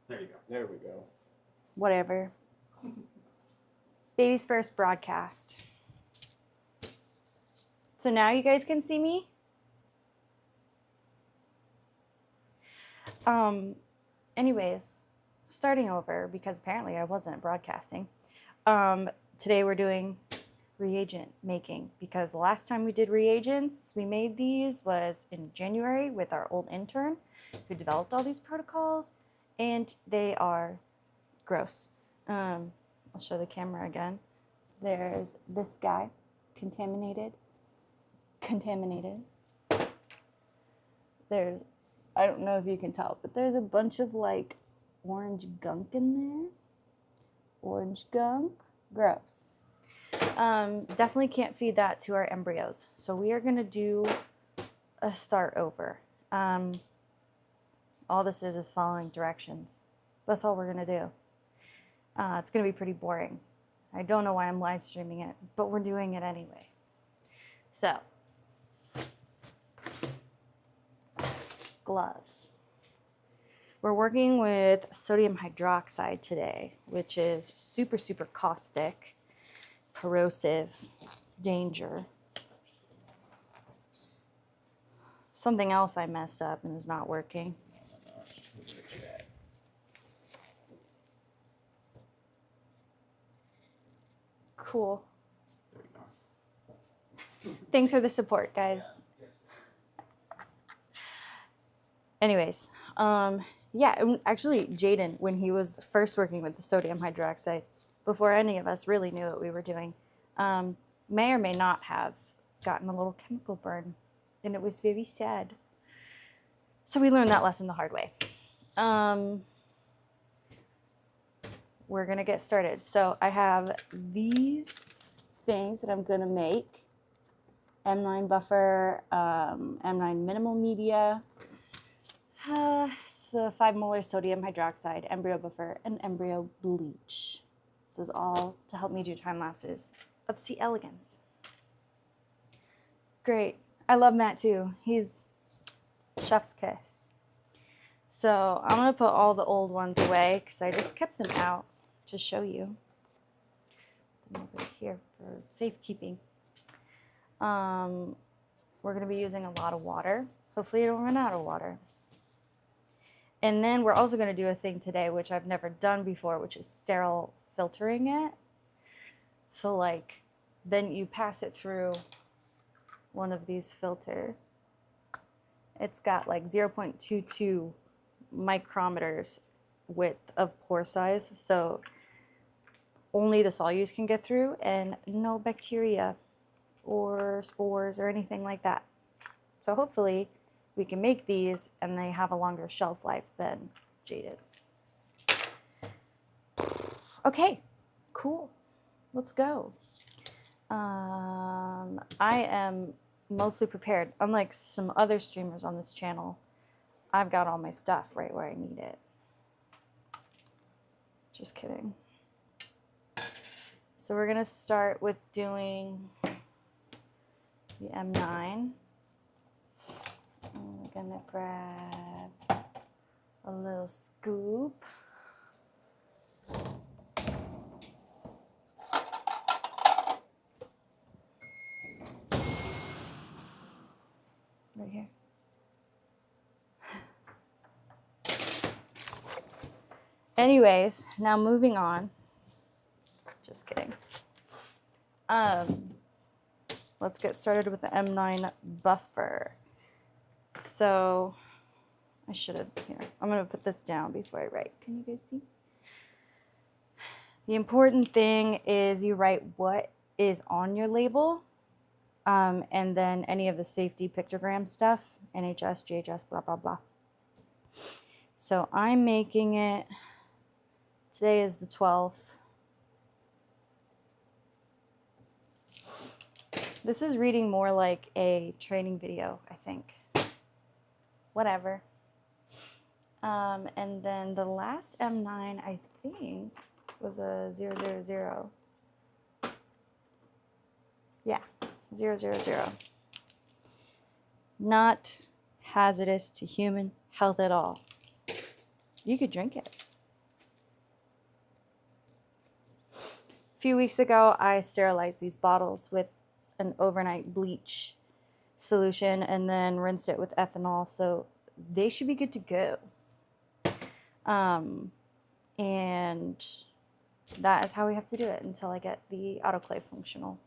There you go. There we go. Whatever. Baby's first broadcast. So now you guys can see me? Anyways, starting over because apparently I wasn't broadcasting. Today we're doing reagent making because the last time we did reagents, we made these was in January with our old intern who developed all these protocols, and they are gross. I'll show the camera again. There's this guy, contaminated. There's, I don't know if you can tell, but there's a bunch of like orange gunk in there. Orange gunk, gross. Definitely can't feed that to our embryos. So we are gonna do a start over. All this is following directions. That's all we're gonna do. It's gonna be pretty boring. I don't know why I'm live streaming it, but we're doing it anyway. So, gloves. We're working with sodium hydroxide today, which is super, super caustic, corrosive, danger. Something else I messed up and is not working. Cool. There we go. Thanks for the support, guys. Anyways, yeah, actually, Jaden, when he was first working with the sodium hydroxide, before any of us really knew what we were doing, may or may not have gotten a little chemical burn, and it was very sad. So we learned that lesson the hard way. We're gonna get started. So I have these things that I'm gonna make. M9 buffer, M9 minimal media, so 5 molar sodium hydroxide, embryo buffer, and embryo bleach. This is all to help me do time lapses of C. elegans. Great. I love Matt too. He's chef's kiss. So I'm going to put all the old ones away because I just kept them out to show you. Put them over here for safekeeping. We're going to be using a lot of water. Hopefully I don't run out of water. And then we're also going to do a thing today, which I've never done before, which is sterile filtering it. So like, then you pass it through one of these filters. It's got like 0.22 micrometers width of pore size. So only the solutes can get through and no bacteria or spores or anything like that. So hopefully we can make these and they have a longer shelf life than Jaden's. Okay, cool. Let's go. I am mostly prepared. Unlike some other streamers on this channel, I've got all my stuff right where I need it. Just kidding. So we're gonna start with doing the M9. I'm gonna grab a little scoop. Right here. Anyways, now moving on. Just kidding. Let's get started with the M9 buffer. So I should have, here, I'm gonna put this down before I write. Can you guys see? The important thing is you write what is on your label, and then any of the safety pictogram stuff, NHS, JHS, blah, blah, blah. So I'm making it, today is the 12th. This is reading more like a training video, I think. Whatever. And then the last M9, I think, was a 000. Yeah, 000. Not hazardous to human health at all. You could drink it. few weeks ago, I sterilized these bottles with an overnight bleach solution and then rinsed it with ethanol, so they should be good to go. And that is how we have to do it until I get the autoclave functional.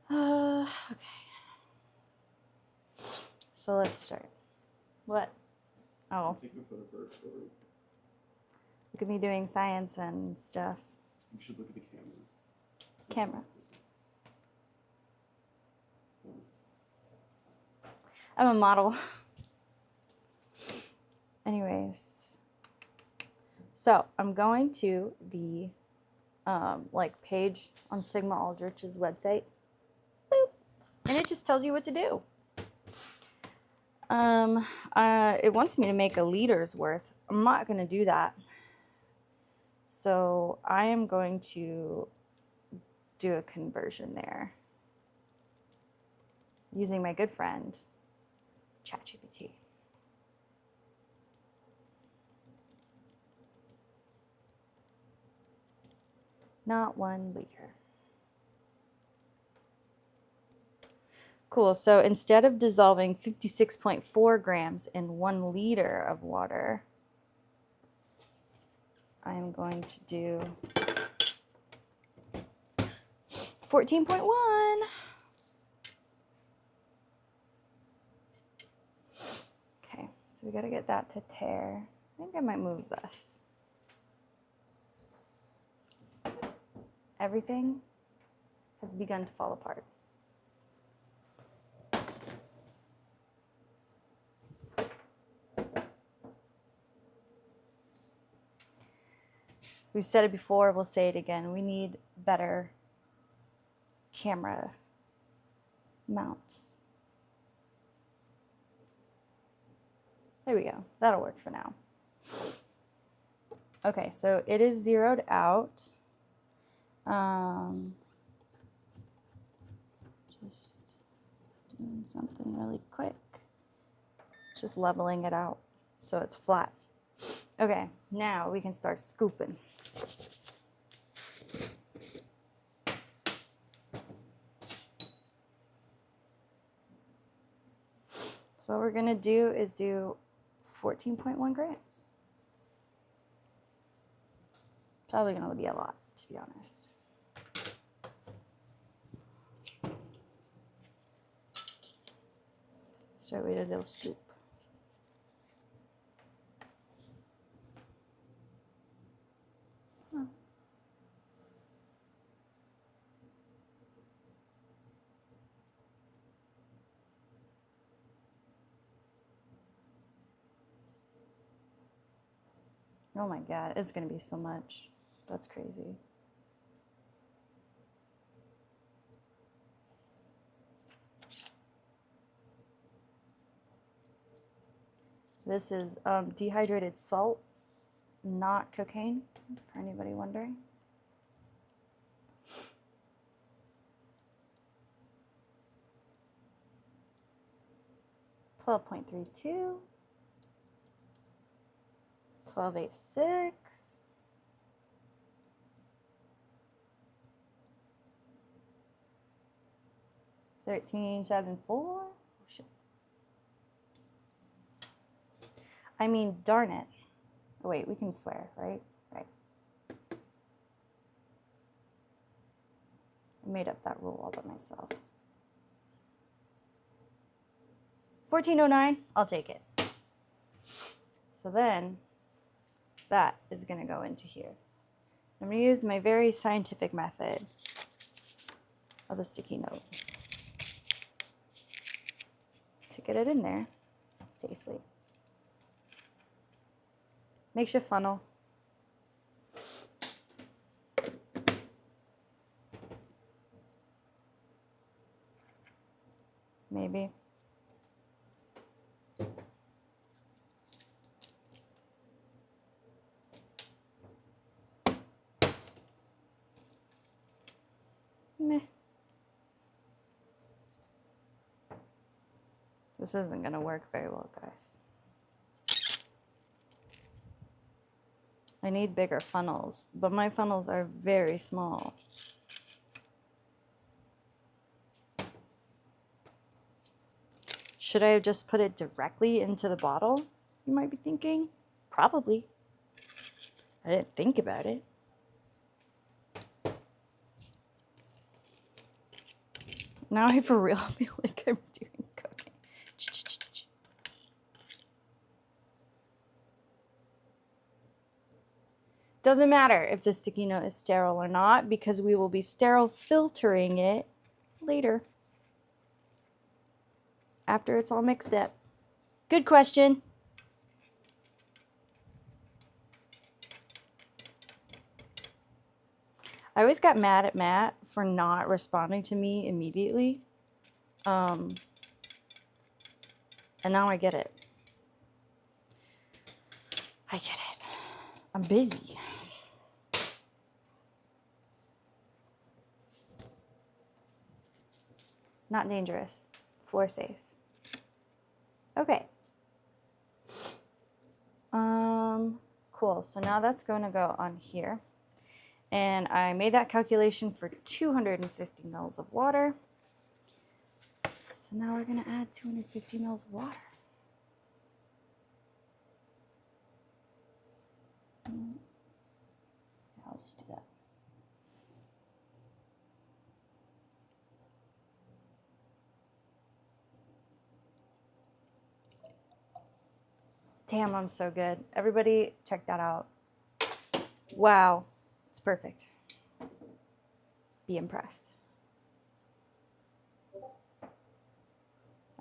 Okay. So let's start. What? Oh. Thank you for the first story. Look at me doing science and stuff. You should look at the camera. Camera. I'm a model. Anyways, so I'm going to the like page on Sigma Aldrich's website. Boop. And it just tells you what to do. It wants me to make a liter's worth. I'm not going to do that. So I am going to do a conversion there using my good friend, ChatGPT. Not 1 liter. Cool, so instead of dissolving 56.4 grams in 1 liter of water, I'm going to do 14.1. Okay, so we gotta get that to tare. I think I might move this. Everything has begun to fall apart. We've said it before, we'll say it again. We need better camera mounts. There we go. That'll work for now. Okay, so it is zeroed out. Just doing something really quick. Just leveling it out so it's flat. Okay, now we can start scooping. So what we're gonna do is do 14.1 grams. Probably gonna be a lot, to be honest. Start with a little scoop. Huh. Oh my God, it's gonna be so much. That's crazy. This is dehydrated salt, not cocaine, for anybody wondering. $12.32, 12.86, 13.74. Oh shit. I mean, darn it. Oh, wait, we can swear, right? Right. I made up that rule all by myself. 14.09, I'll take it. So then, that is gonna go into here. I'm gonna use my very scientific method of a sticky note to get it in there safely. Makeshift funnel. Maybe. Meh. This isn't gonna work very well, guys. I need bigger funnels, but my funnels are very small. Should I have just put it directly into the bottle? You might be thinking. Probably. I didn't think about it. Now I for real feel like I'm doing cooking. Doesn't matter if the sticky note is sterile or not, because we will be sterile filtering it later, after it's all mixed up. Good question. I always got mad at Matt for not responding to me immediately. And now I get it. I get it. I'm busy. Not dangerous. Floor safe. Okay. Cool. So now that's going to go on here. And I made that calculation for 250 mils of water. So now we're going to add 250 mils of water. I'll just do that. Damn, I'm so good. Everybody check that out. Wow, it's perfect. Be impressed.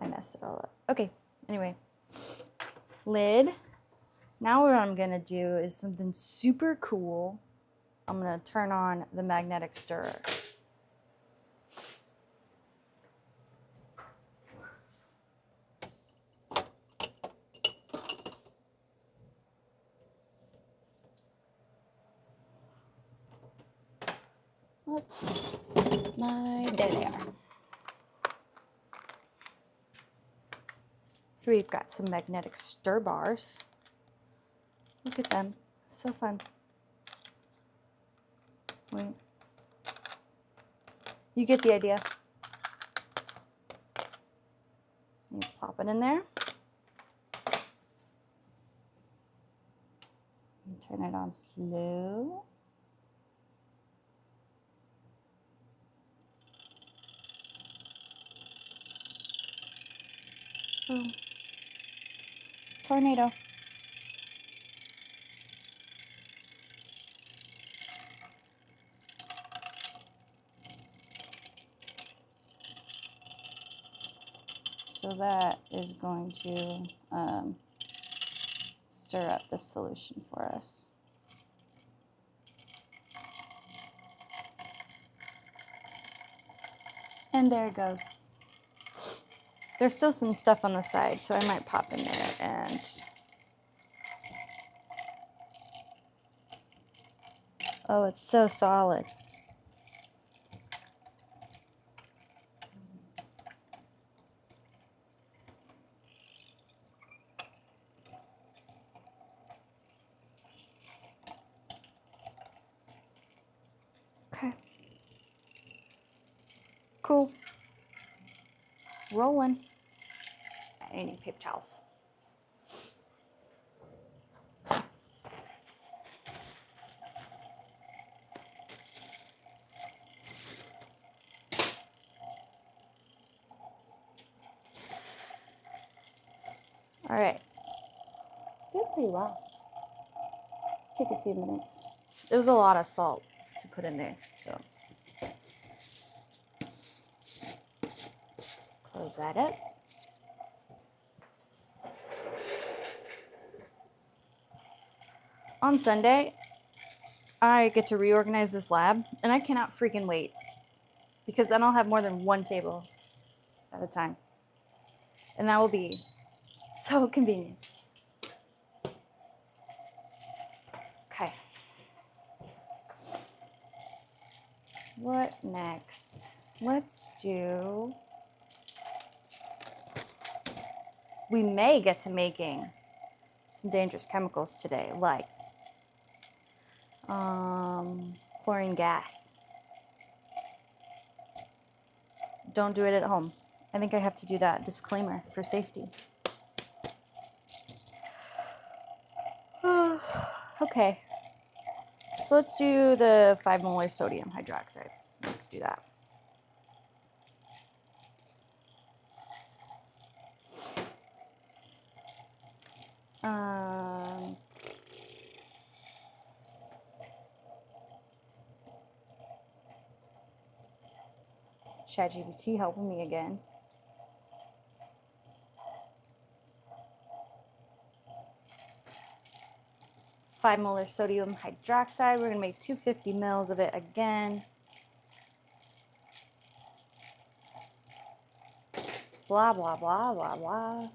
I messed it all up. Okay, anyway. Lid. Now what I'm gonna do is something super cool. I'm gonna turn on the magnetic stirrer. There they are. Here we've got some magnetic stir bars. Look at them, so fun. Wait. You get the idea. You plop it in there. You turn it on slow. Boom. Tornado. So that is going to stir up the solution for us. And there it goes. There's still some stuff on the side, so I might pop in there and oh, it's so solid. Okay. Cool. Rolling. I need paper towels. All right. It's doing pretty well. Take a few minutes. It was a lot of salt to put in there, so. Close that up. On Sunday, I get to reorganize this lab, and I cannot freaking wait, because then I'll have more than one table at a time, and that will be so convenient. Okay. What next? Let's do... We may get to making some dangerous chemicals today, like Chlorine gas. Don't do it at home. I think I have to do that. Disclaimer for safety. Okay. So let's do the 5 molar sodium hydroxide. Let's do that. ChatGPT helping me again. Five molar sodium hydroxide. We're gonna make 250 mils of it again. Blah, blah, blah, blah, blah.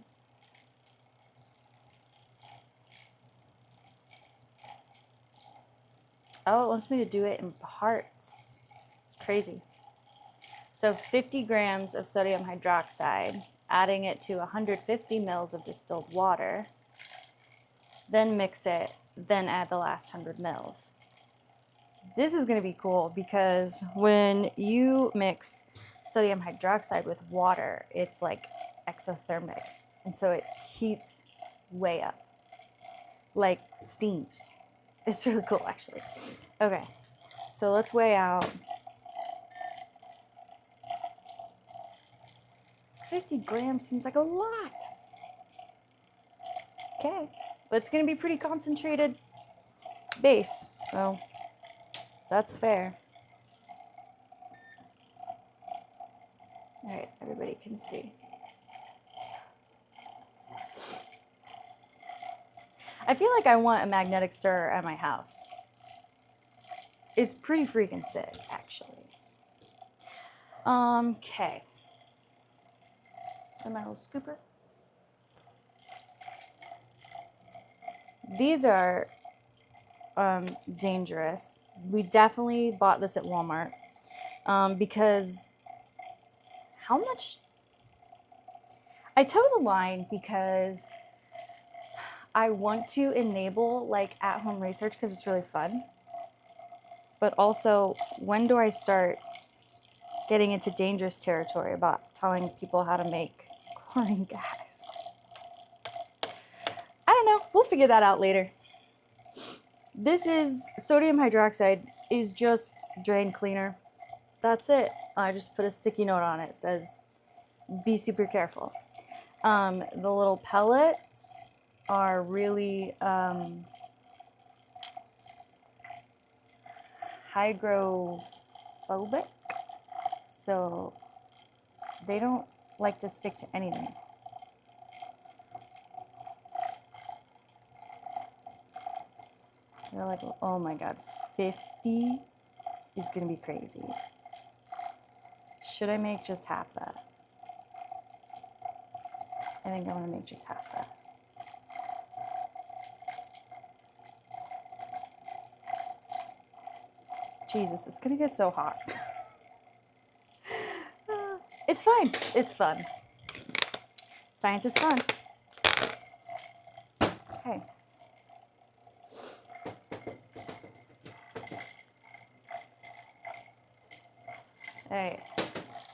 Oh, it wants me to do it in parts. It's crazy. So 50 grams of sodium hydroxide, adding it to 150 mils of distilled water, then mix it, then add the last 100 mils. This is going to be cool because when you mix sodium hydroxide with water, it's like exothermic. And so it heats way up, like steams. It's really cool, actually. Okay, so let's weigh out. 50 grams seems like a lot. Okay, but it's gonna be pretty concentrated base, so that's fair. All right, everybody can see. I feel like I want a magnetic stirrer at my house. It's pretty freaking sick, actually. Okay. And my little scooper. These are dangerous. We definitely bought this at Walmart because how much? I toe the line because I want to enable like at-home research because it's really fun. But also, when do I start getting into dangerous territory about telling people how to make chlorine gas? I don't know. We'll figure that out later. This is sodium hydroxide is just drain cleaner. That's it. I just put a sticky note on it. It says, be super careful. The little pellets are really hydrophobic, so they don't like to stick to anything. They're like, oh my god, 50 is gonna be crazy. Should I make just half that? I think I'm gonna make just half that. Jesus, it's gonna get so hot. It's fine. It's fun. Science is fun. Okay. All right.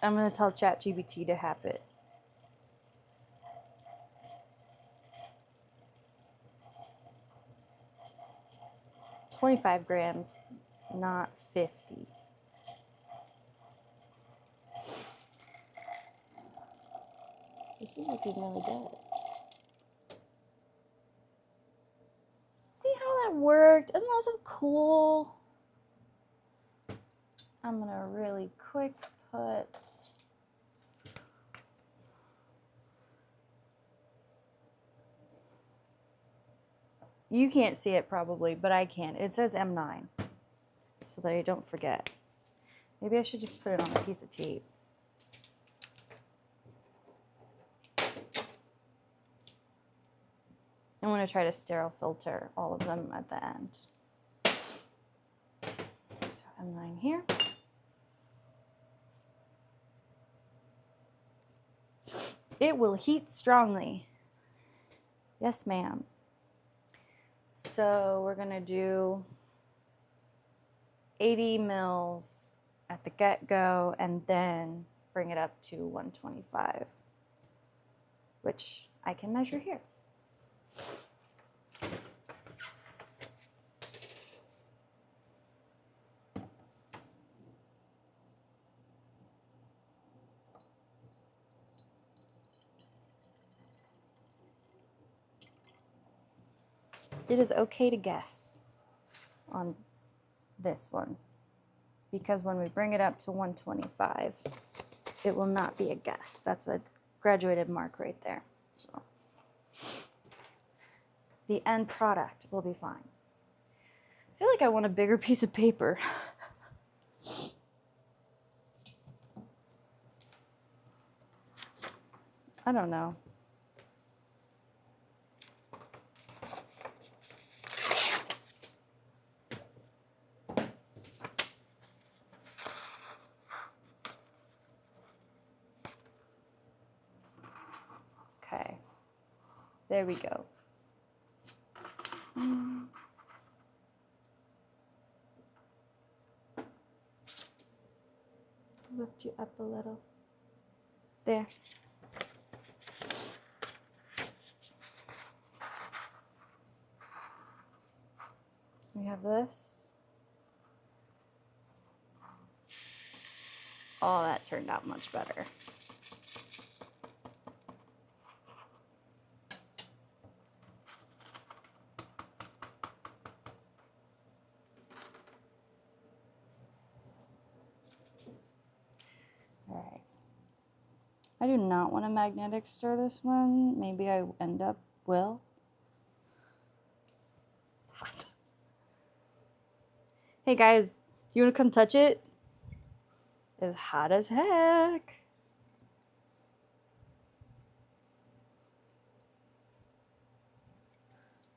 I'm gonna tell ChatGPT to have it. $25 grams, not 50. This is looking really good. See how that worked? Isn't that so cool? I'm gonna really quick put you can't see it probably, but I can. It says M9, so that I don't forget. Maybe I should just put it on a piece of tape. I'm going to try to sterile filter all of them at the end. So M9 here. It will heat strongly. Yes, ma'am. So we're going to do 80 mils at the get-go and then bring it up to 125, which I can measure here. It is okay to guess on this one, because when we bring it up to 125, it will not be a guess. That's a graduated mark right there. So the end product will be fine. I feel like I want a bigger piece of paper. I don't know. Okay, there we go. Lift you up a little. There. We have this. Oh, that turned out much better. All right. I do not want to magnetic stir this one. Maybe I will. Hot. Hey guys, you want to come touch it? It's hot as heck.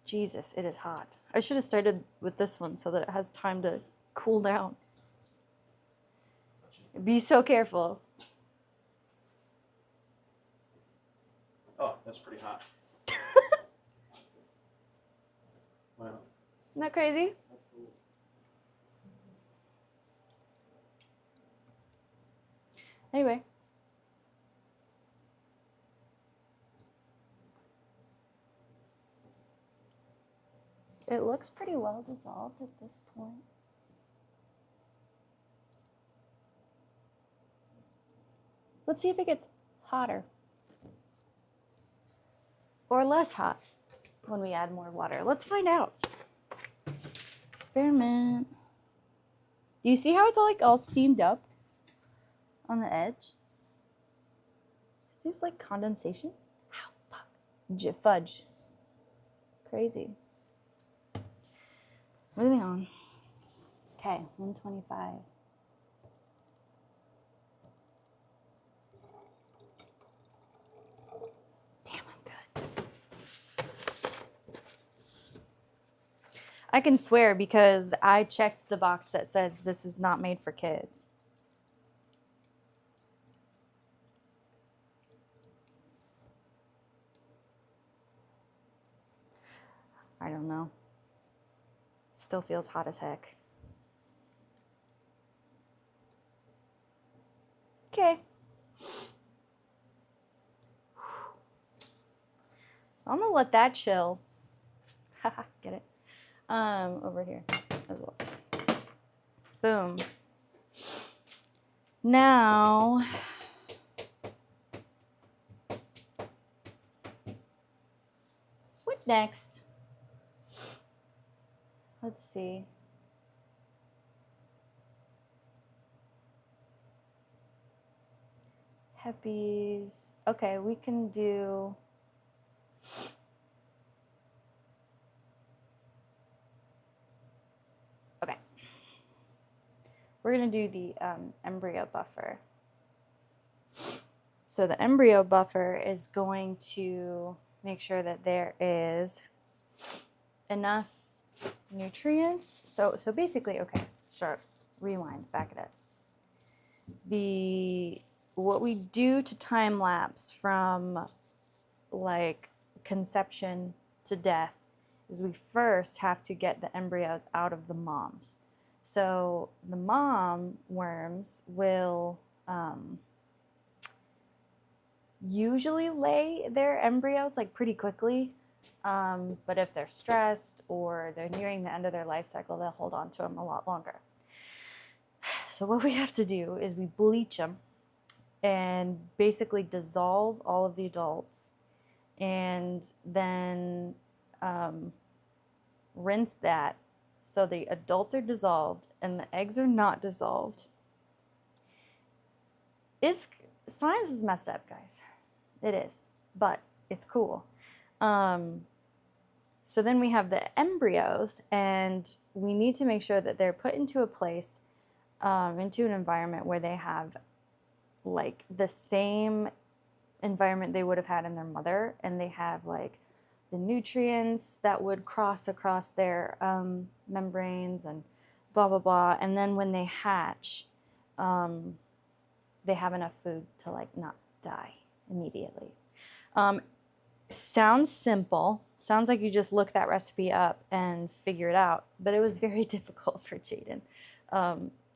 Jesus, it is hot. I should have started with this one so that it has time to cool down. Be so careful. Oh, that's pretty hot. Wow. Isn't that crazy? That's cool. Anyway. It looks pretty well dissolved at this point. Let's see if it gets hotter or less hot when we add more water. Let's find out. Experiment. Do you see how it's all steamed up on the edge? Is this like condensation? Ow, fuck. Fudge. Crazy. Moving on. Okay, 125. Damn, I'm good. I can swear because I checked the box that says this is not made for kids. I don't know. Still feels hot as heck. Okay. So I'm gonna let that chill. Haha, get it? Over here as well. Boom. Now, what next? Let's see. Heppies. Okay, we can do. Okay. We're going to do the embryo buffer. So the embryo buffer is going to make sure that there is enough nutrients. So basically, okay, start, rewind, back it up. What we do to time lapse from like conception to death is we first have to get the embryos out of the moms. So the mom worms will usually lay their embryos like pretty quickly. But if they're stressed or they're nearing the end of their life cycle, they'll hold on to them a lot longer. So what we have to do is we bleach them and basically dissolve all of the adults, and then rinse that so the adults are dissolved and the eggs are not dissolved. Science is messed up, guys. It is, but it's cool. So then we have the embryos, and we need to make sure that they're put into a place, into an environment where they have like the same environment they would have had in their mother, and they have like the nutrients that would cross across their membranes and blah, blah, blah. And then when they hatch, they have enough food to like not die immediately. Sounds simple. Sounds like you just look that recipe up and figure it out, but it was very difficult for Jaden.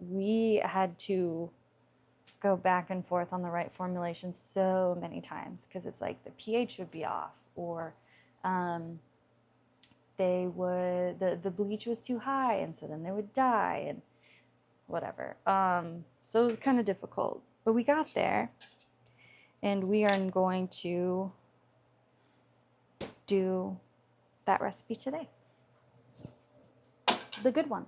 We had to go back and forth on the right formulation so many times because it's like the pH would be off, or the bleach was too high, and so then they would die and whatever. So it was kind of difficult, but we got there, and we are going to do that recipe today. The good one.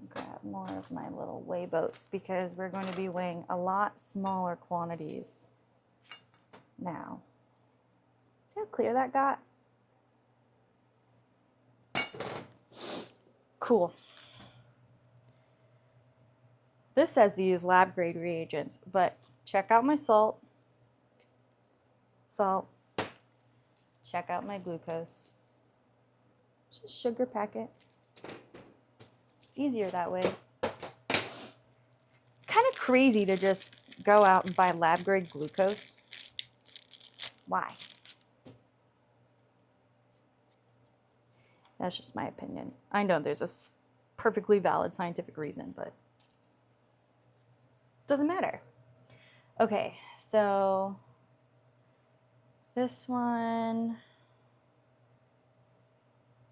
Grab more of my little weigh boats because we're going to be weighing a lot smaller quantities now. See how clear that got? Cool. This says to use lab grade reagents, but check out my salt. Check out my glucose. It's just sugar packet. It's easier that way. Kind of crazy to just go out and buy lab grade glucose. Why? That's just my opinion. I know there's a perfectly valid scientific reason, but it doesn't matter. Okay, so this one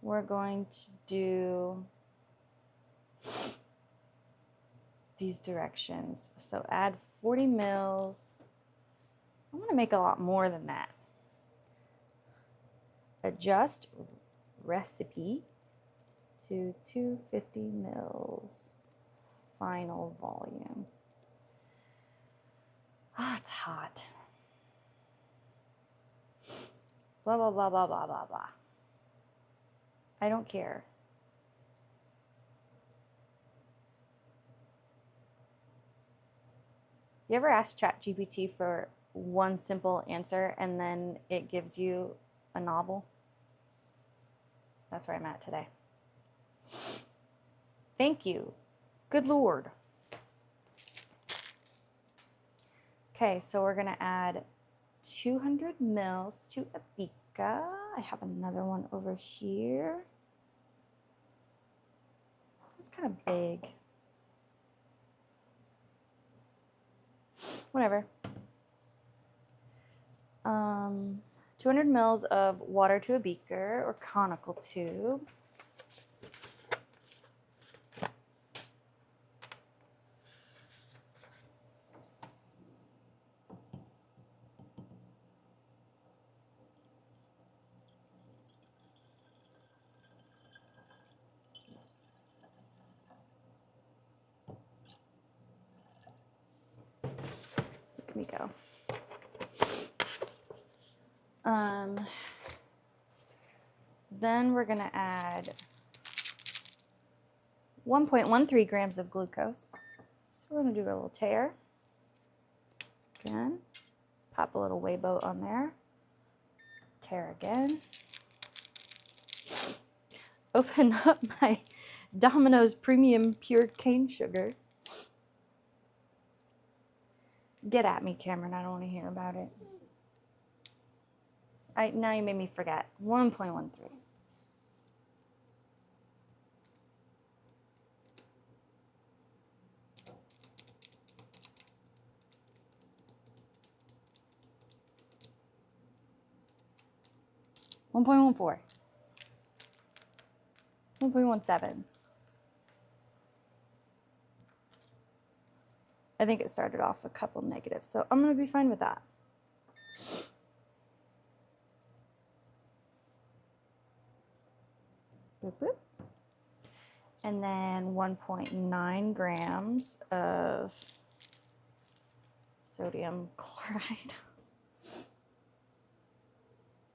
we're going to do these directions. So add 40 mils. I want to make a lot more than that. Adjust recipe to 250 mils. Final volume. Ah, it's hot. Blah, blah, blah, blah, blah, blah, blah. I don't care. You ever ask ChatGPT for one simple answer and then it gives you a novel? That's where I'm at today. Thank you. Good Lord. Okay, so we're gonna add 200 mils to a beaker. I have another one over here. It's kind of big. Whatever. 200 mils of water to a beaker or conical tube. Here we go. Then we're gonna add 1.13 grams of glucose. So we're gonna do a little tear. Again, pop a little whey boat on there. Tear again. Open up my Domino's Premium Pure Cane Sugar. Get at me, Cameron. I don't want to hear about it. Now you made me forget. 1.13. 1.14. 1.17. I think it started off a couple negatives, so I'm going to be fine with that. Boop, boop. And then 1.9 grams of sodium chloride.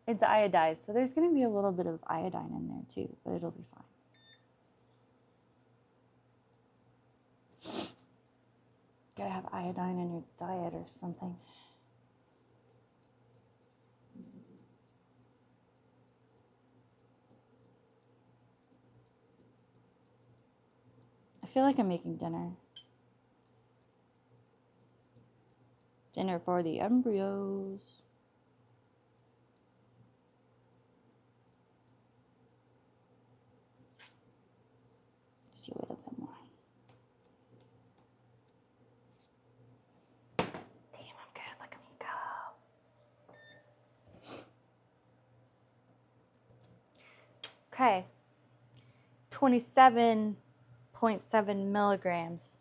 It's iodized, so there's going to be a little bit of iodine in there too, but it'll be fine. Gotta have iodine in your diet or something. I feel like I'm making dinner. Dinner for the embryos. Just do a little bit more. Damn, I'm good. Look at me go. Okay. 27.7 milligrams.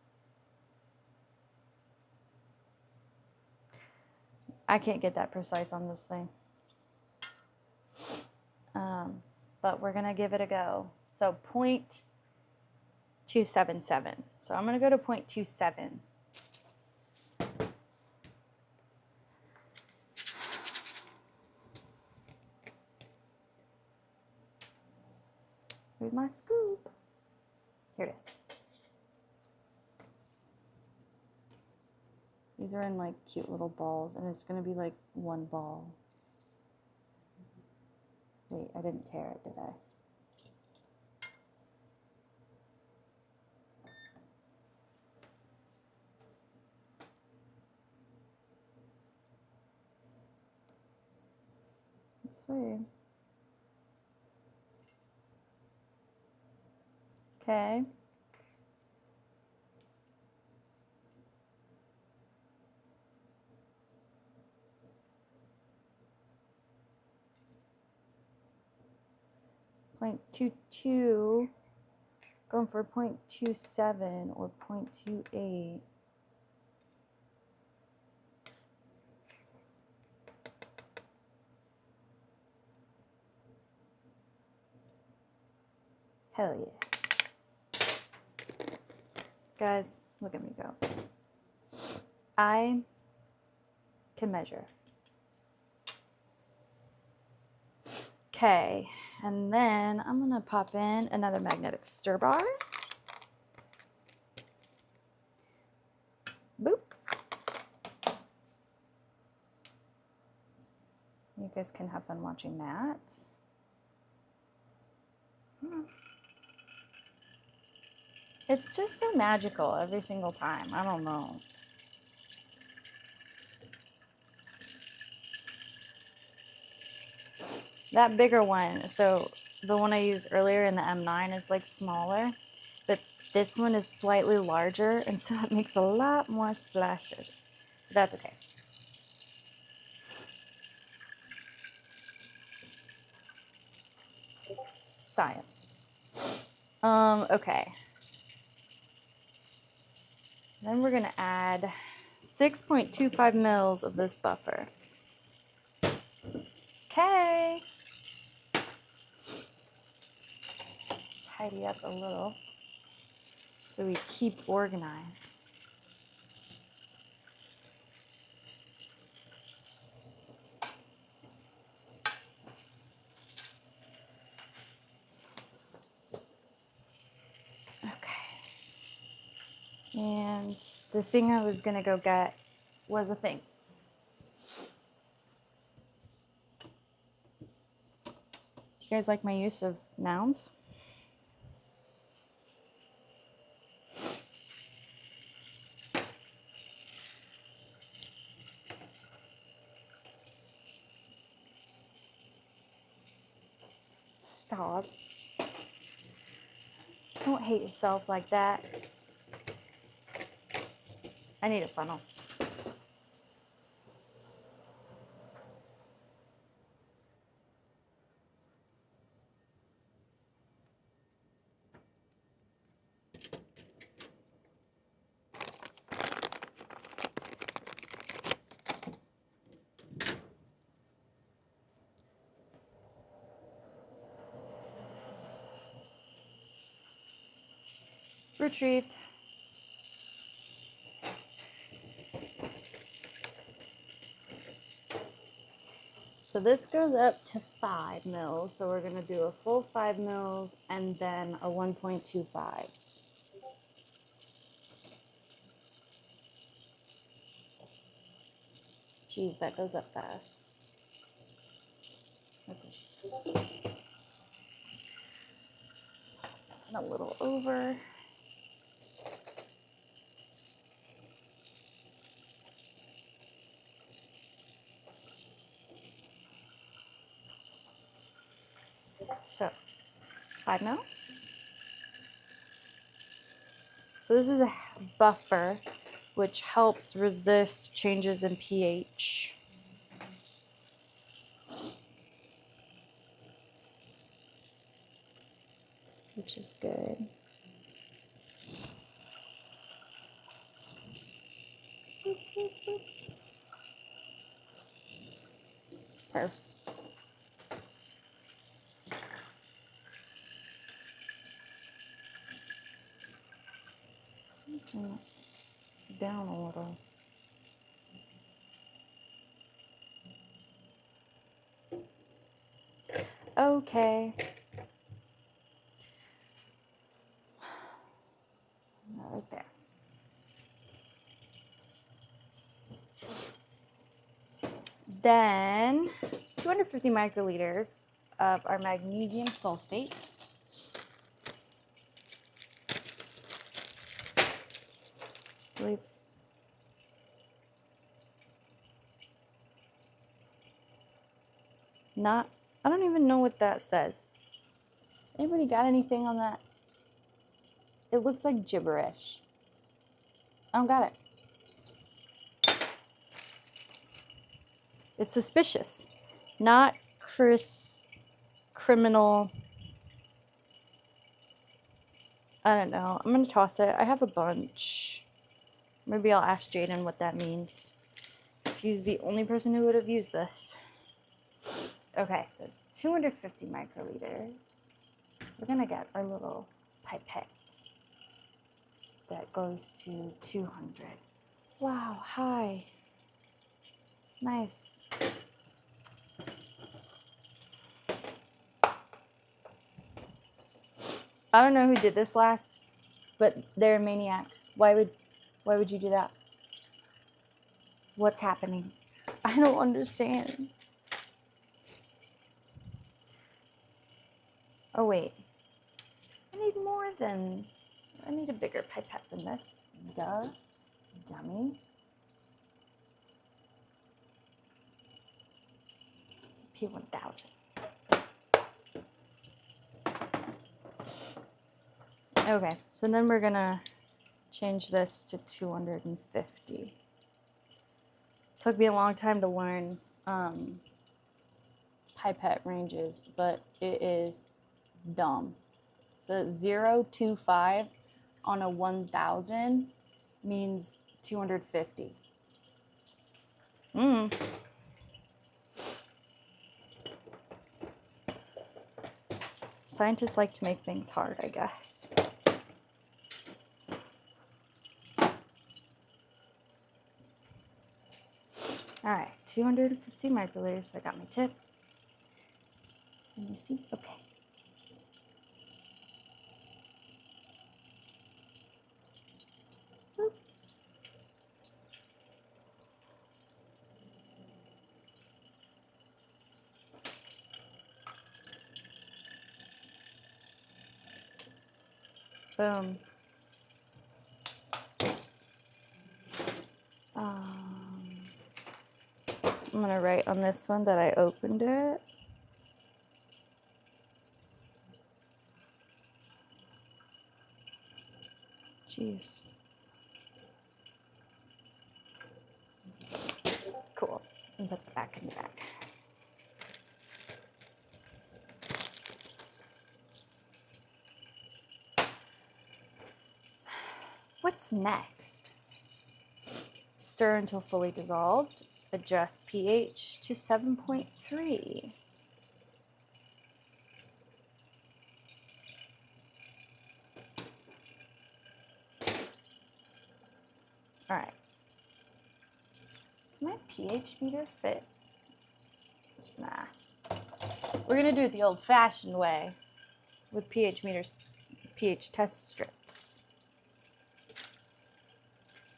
I can't get that precise on this thing. But we're going to give it a go. So 0.277. So I'm going to go to 0.27. Where's my scoop? Here it is. These are in like cute little balls, and it's going to be like one ball. Wait, I didn't tear it, did I? Let's see. Okay. .22, going for 0.27 or 0.28. Hell yeah. Guys, look at me go. I can measure. Okay, and then I'm gonna pop in another magnetic stir bar. Boop. You guys can have fun watching that. It's just so magical every single time. I don't know. That bigger one, so the one I used earlier in the M9 is like smaller, but this one is slightly larger, and so it makes a lot more splashes. But that's okay. Science. Okay. Then we're gonna add 6.25 mils of this buffer. Okay. Tidy up a little so we keep organized. And the thing I was gonna go get was a thing. Do you guys like my use of nouns? Stop. Don't hate yourself like that. I need a funnel. Retrieved. So this goes up to 5 mils. So we're going to do a full 5 mils and then a 1.25. Geez, that goes up fast. That's what she said. And a little over. So 5 mils. So this is a buffer which helps resist changes in pH. Which is good. Perfect. Turn this down a little. Okay. Right there. Then 250 microliters of our magnesium sulfate. I believe not, I don't even know what that says. Anybody got anything on that? It looks like gibberish. I don't got it. It's suspicious. Not criminal. I don't know. I'm going to toss it. I have a bunch. Maybe I'll ask Jaden what that means. He's the only person who would have used this. Okay, so 250 microliters. We're going to get our little pipette that goes to 200. Wow, hi. Nice. I don't know who did this last, but they're a maniac. Why would you do that? What's happening? I don't understand. Oh wait. I need a bigger pipette than this. Duh. Dummy. It's a P1000. Okay, so then we're gonna change this to 250. Took me a long time to learn pipette ranges, but it is dumb. So 0.25 on a 1000 means 250. Scientists like to make things hard, I guess. All right, 250 microliters. So I got my tip. Can you see? Okay. Boop. Boom. I'm gonna write on this one that I opened it. Jeez. Cool. And put the back in the back. What's next? Stir until fully dissolved. Adjust pH to 7.3. All right. My pH meter fit? Nah. We're gonna do it the old-fashioned way with pH meters, pH test strips.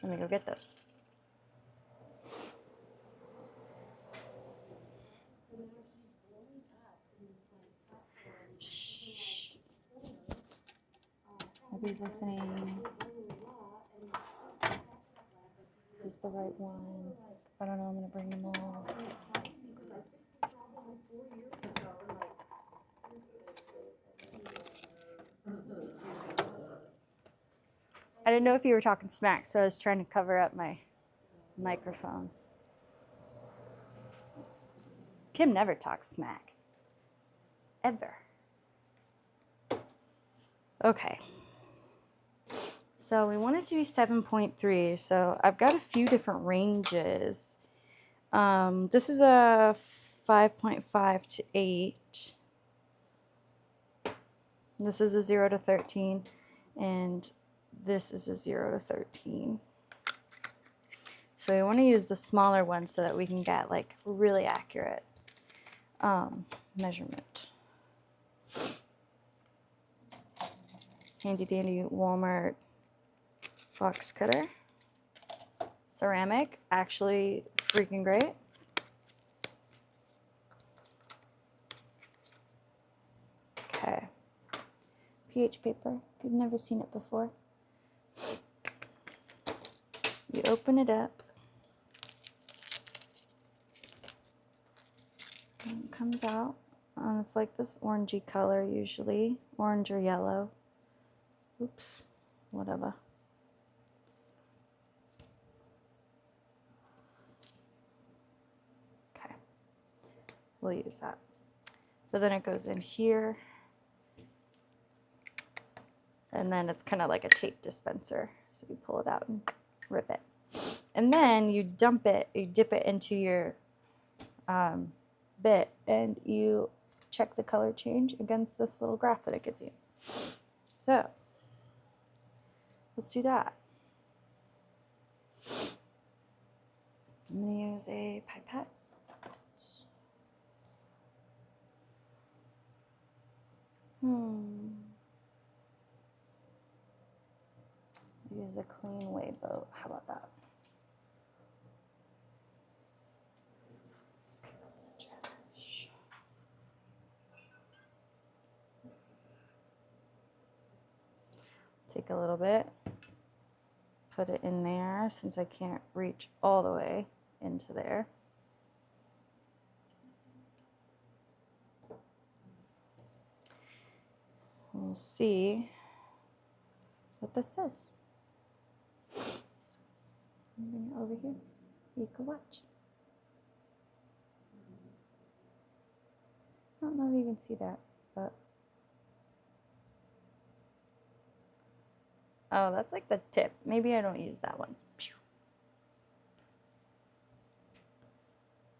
Let me go get those. Shh. Nobody's listening. Is this the right one? I don't know. I'm gonna bring them all. I didn't know if you were talking smack, so I was trying to cover up my microphone. Kim never talks smack. Ever. Okay. So we want it to be 7.3. So I've got a few different ranges. This is a 5.5 to 8. This is a 0 to 13. And this is a 0 to 13. So we want to use the smaller one so that we can get like really accurate measurement. Handy dandy Walmart box cutter. Ceramic, actually freaking great. Okay. pH paper, if you've never seen it before. You open it up. And it comes out. And it's like this orangey color usually. Orange or yellow. Oops. Whatever. Okay. We'll use that. So then it goes in here. And then it's kind of like a tape dispenser. So you pull it out and rip it. And then you dump it, you dip it into your bit, and you check the color change against this little graph that it gives you. So let's do that. I'm going to use a pipette. Use a clean weigh boat. How about that? Let's get rid of the trash. Take a little bit, put it in there since I can't reach all the way into there. We'll see what this says. Bring it over here. You can watch. I don't know if you can see that, but oh, that's like the tip. Maybe I don't use that one. It's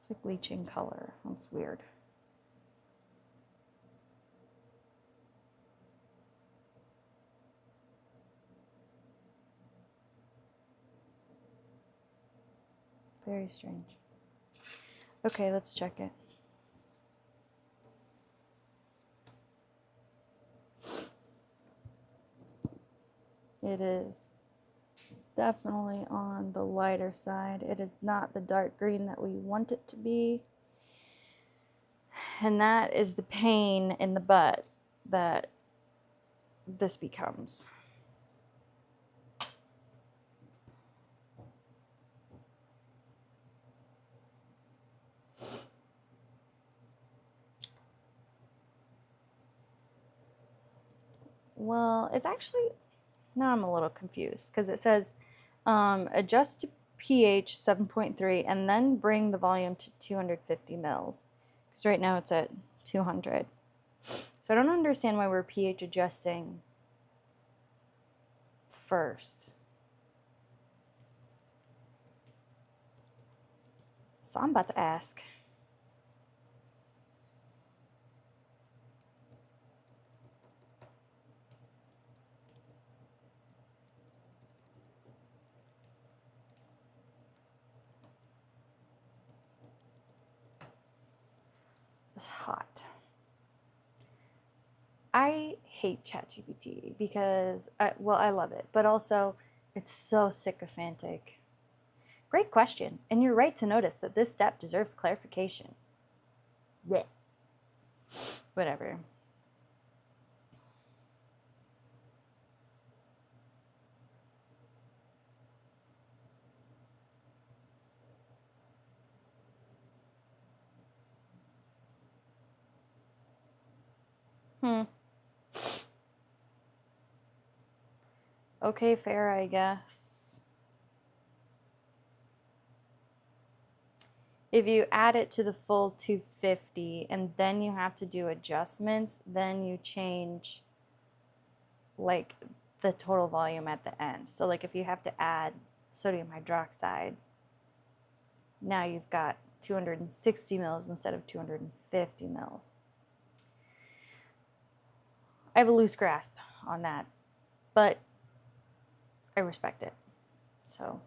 like bleaching color. That's weird. Very strange. Okay, let's check it. It is definitely on the lighter side. It is not the dark green that we want it to be. And that is the pain in the butt that this becomes. Well, it's actually, now I'm a little confused because it says adjust to pH 7.3 and then bring the volume to 250 mils. Because right now it's at 200. So I don't understand why we're pH adjusting first. So I'm about to ask. I hate ChatGPT because, I love it, but also it's so sycophantic. Great question, and you're right to notice that this step deserves clarification. Blech. Whatever. Okay, fair, I guess. If you add it to the full 250 and then you have to do adjustments, then you change like the total volume at the end. So like if you have to add sodium hydroxide, now you've got 260 mils instead of 250 mils. I have a loose grasp on that, but I respect it. So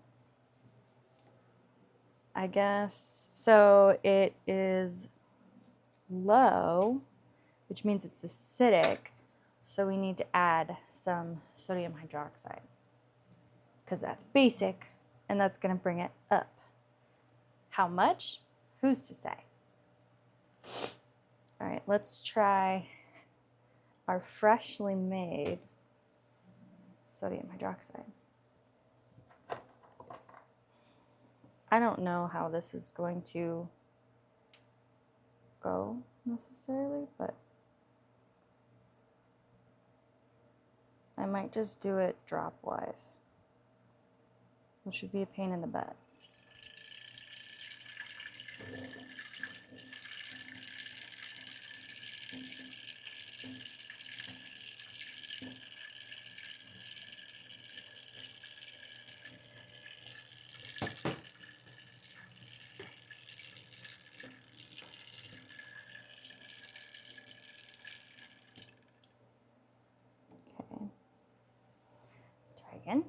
I guess, so it is low, which means it's acidic. So we need to add some sodium hydroxide because that's basic and that's going to bring it up. How much? Who's to say? All right, let's try our freshly made sodium hydroxide. I don't know how this is going to go necessarily, but I might just do it drop-wise, which would be a pain in the butt. Okay. Try again.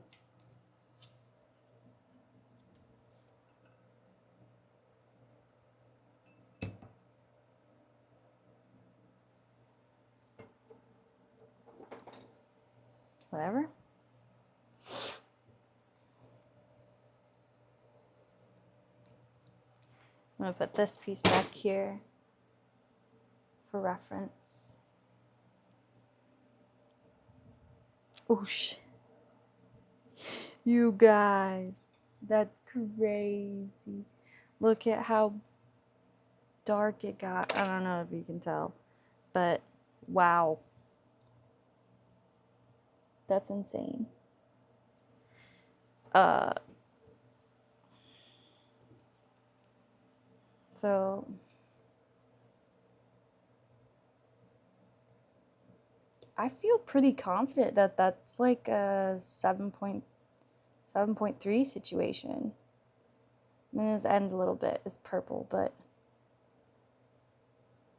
Whatever. I'm going to put this piece back here for reference. Oosh. You guys, that's crazy. Look at how dark it got. I don't know if you can tell, but wow. That's insane. So I feel pretty confident that that's like a 7.3 situation. I mean, his end a little bit is purple, but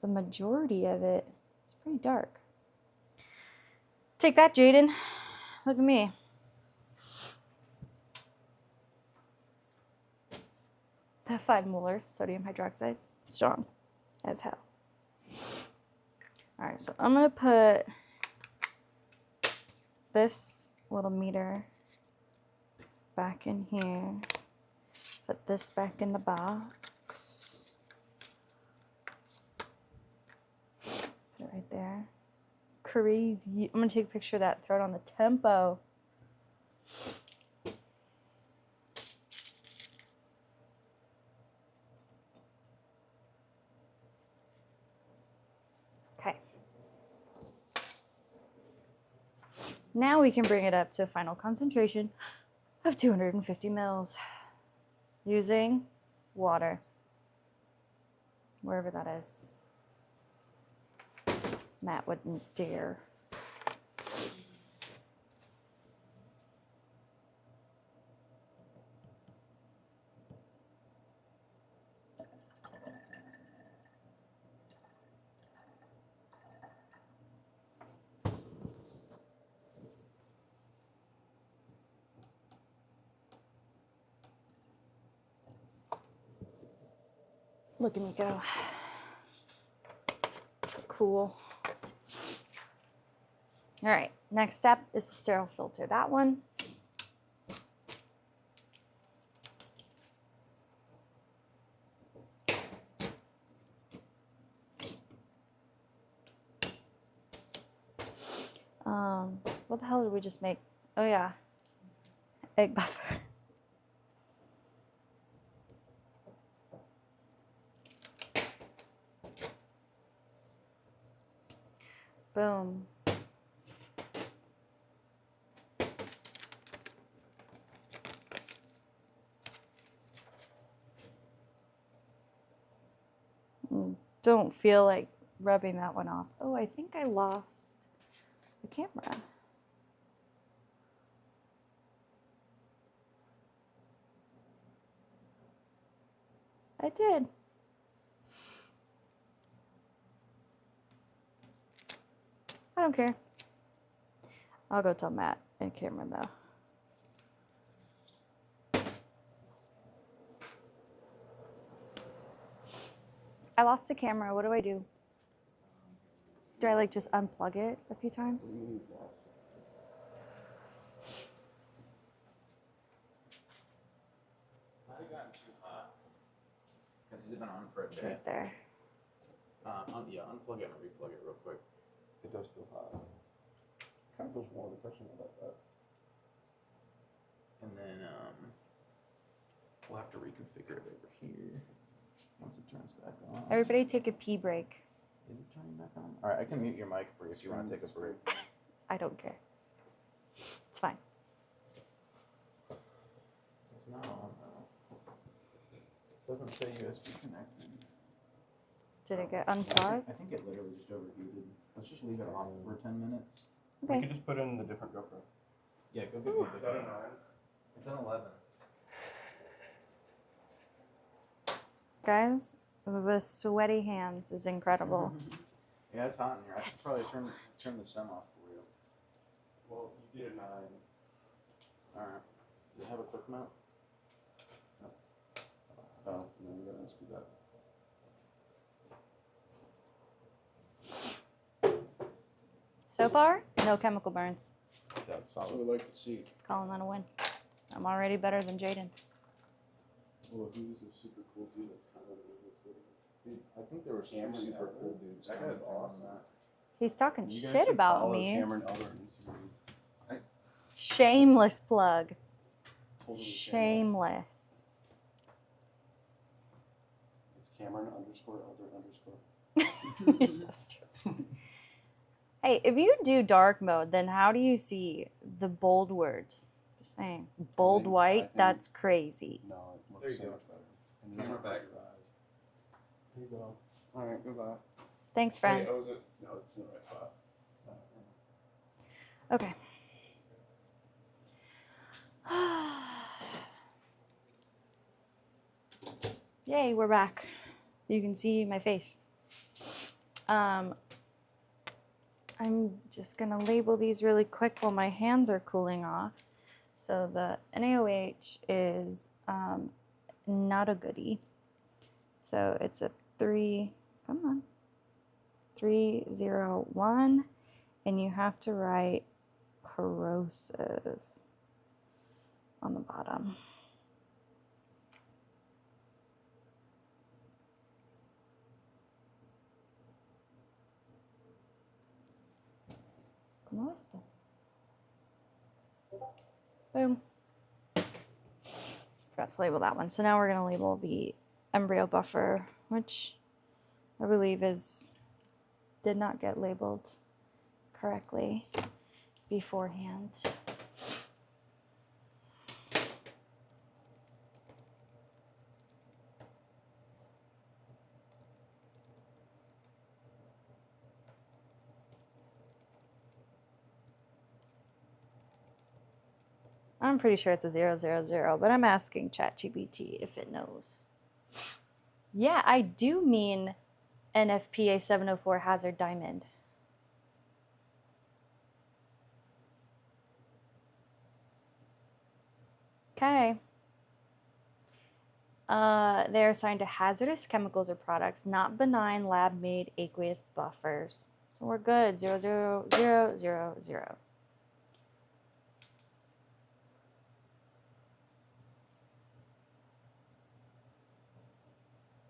the majority of it is pretty dark. Take that, Jaden. Look at me. That 5 molar sodium hydroxide, strong as hell. All right, so I'm gonna put this little meter back in here. Put this back in the box. Put it right there. Crazy. I'm gonna take a picture of that, throw it on the tempo. Okay. Now we can bring it up to a final concentration of 250 mils using water, wherever that is. Matt wouldn't dare. Look at me go. So cool. All right, next step is to sterile filter that one. What the hell did we just make? Oh yeah, egg buffer. Boom. Don't feel like rubbing that one off. Oh, I think I lost the camera. I did. I don't care. I'll go tell Matt and Cameron though. I lost the camera. What do I do? Do I like just unplug it a few times? Might have gotten too hot. Because he's been on for a It's bit. right there. Yeah, unplug it and replug it real quick. It does feel hot. Kind of feels warm touching it like that. And then we'll have to reconfigure it over here once it turns back on. Everybody take a pee break. Is it turning back on? All right, I can mute your mic if you want to take a break. I don't care. It's fine. It's not on though. It doesn't say USB connected. Did it get unplugged? I think it literally just overheated. Let's just leave it off for 10 minutes. We Okay. could just put it in the different GoPro. Yeah, go get me the. Is that a 9? It's an 11. Guys, the sweaty hands is incredible. Yeah, it's hot in here. I should It's probably so turn the sun off for you. Well, you did a 9. Alright. Does it have a quick mount? Oh, no, we're gonna do that. So far, no chemical burns. That's That's what solid. we like to see. Calling that a win. I'm already better than Jaden. Well, who's a super cool dude that's kind of Dude, I think there were some Cameron super Elder. cool dudes. That coming guy's through on awesome. that. He's talking You guys shit should about follow me. Cameron Elder on Instagram. Shameless plug. Totally Shameless. It's Cameron _Elder _. You're so stupid. Hey, if you do dark mode, then how do you see the bold words? Just saying. Bold think- I white, think- that's crazy. No, it There looks you so go. much better. And Camera you don't back. close your eyes. Here you go. Alright, goodbye. Thanks, Wait, friends. oh, is it? No, it's in the right spot. Okay. Yay, we're back. You can see my face. I'm just gonna label these really quick while my hands are cooling off. So the NaOH is not a goodie. So it's a 301, and you have to write corrosive on the bottom. ¿Cómo va esto? Boom. Forgot to label that one. So now we're going to label the embryo buffer, which I believe did not get labeled correctly beforehand. I'm pretty sure it's a 000, but I'm asking ChatGPT if it knows. Yeah, I do mean NFPA 704 hazard diamond. Okay. They're assigned to hazardous chemicals or products, not benign lab-made aqueous buffers. So we're good. 0, 0, 0, 0, 0.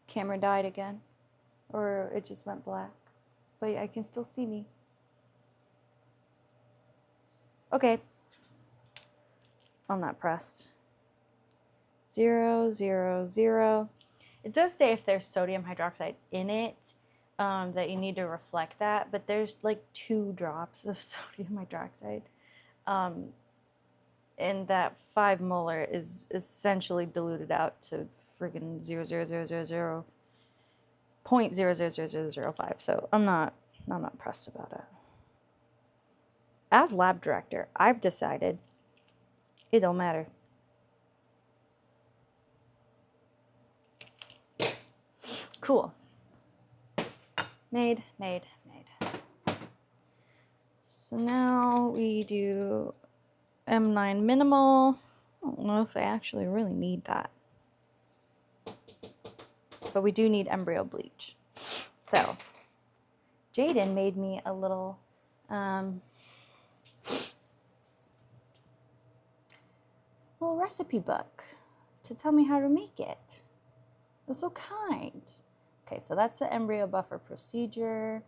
Camera died again. Or it just went black. But I can still see me. Okay. I'm not pressed. 0, 0, 0. It does say if there's sodium hydroxide in it, that you need to reflect that, but there's like 2 drops of sodium hydroxide. And that 5 molar is essentially diluted out to friggin' 0.0000005. So I'm not pressed about it. As lab director, I've decided it don't matter. Cool. Made. So now we do M9 minimal. I don't know if I actually really need that. But we do need embryo bleach. So Jaden made me a little little recipe book to tell me how to make it. It was so kind. Okay, so that's the embryo buffer procedure.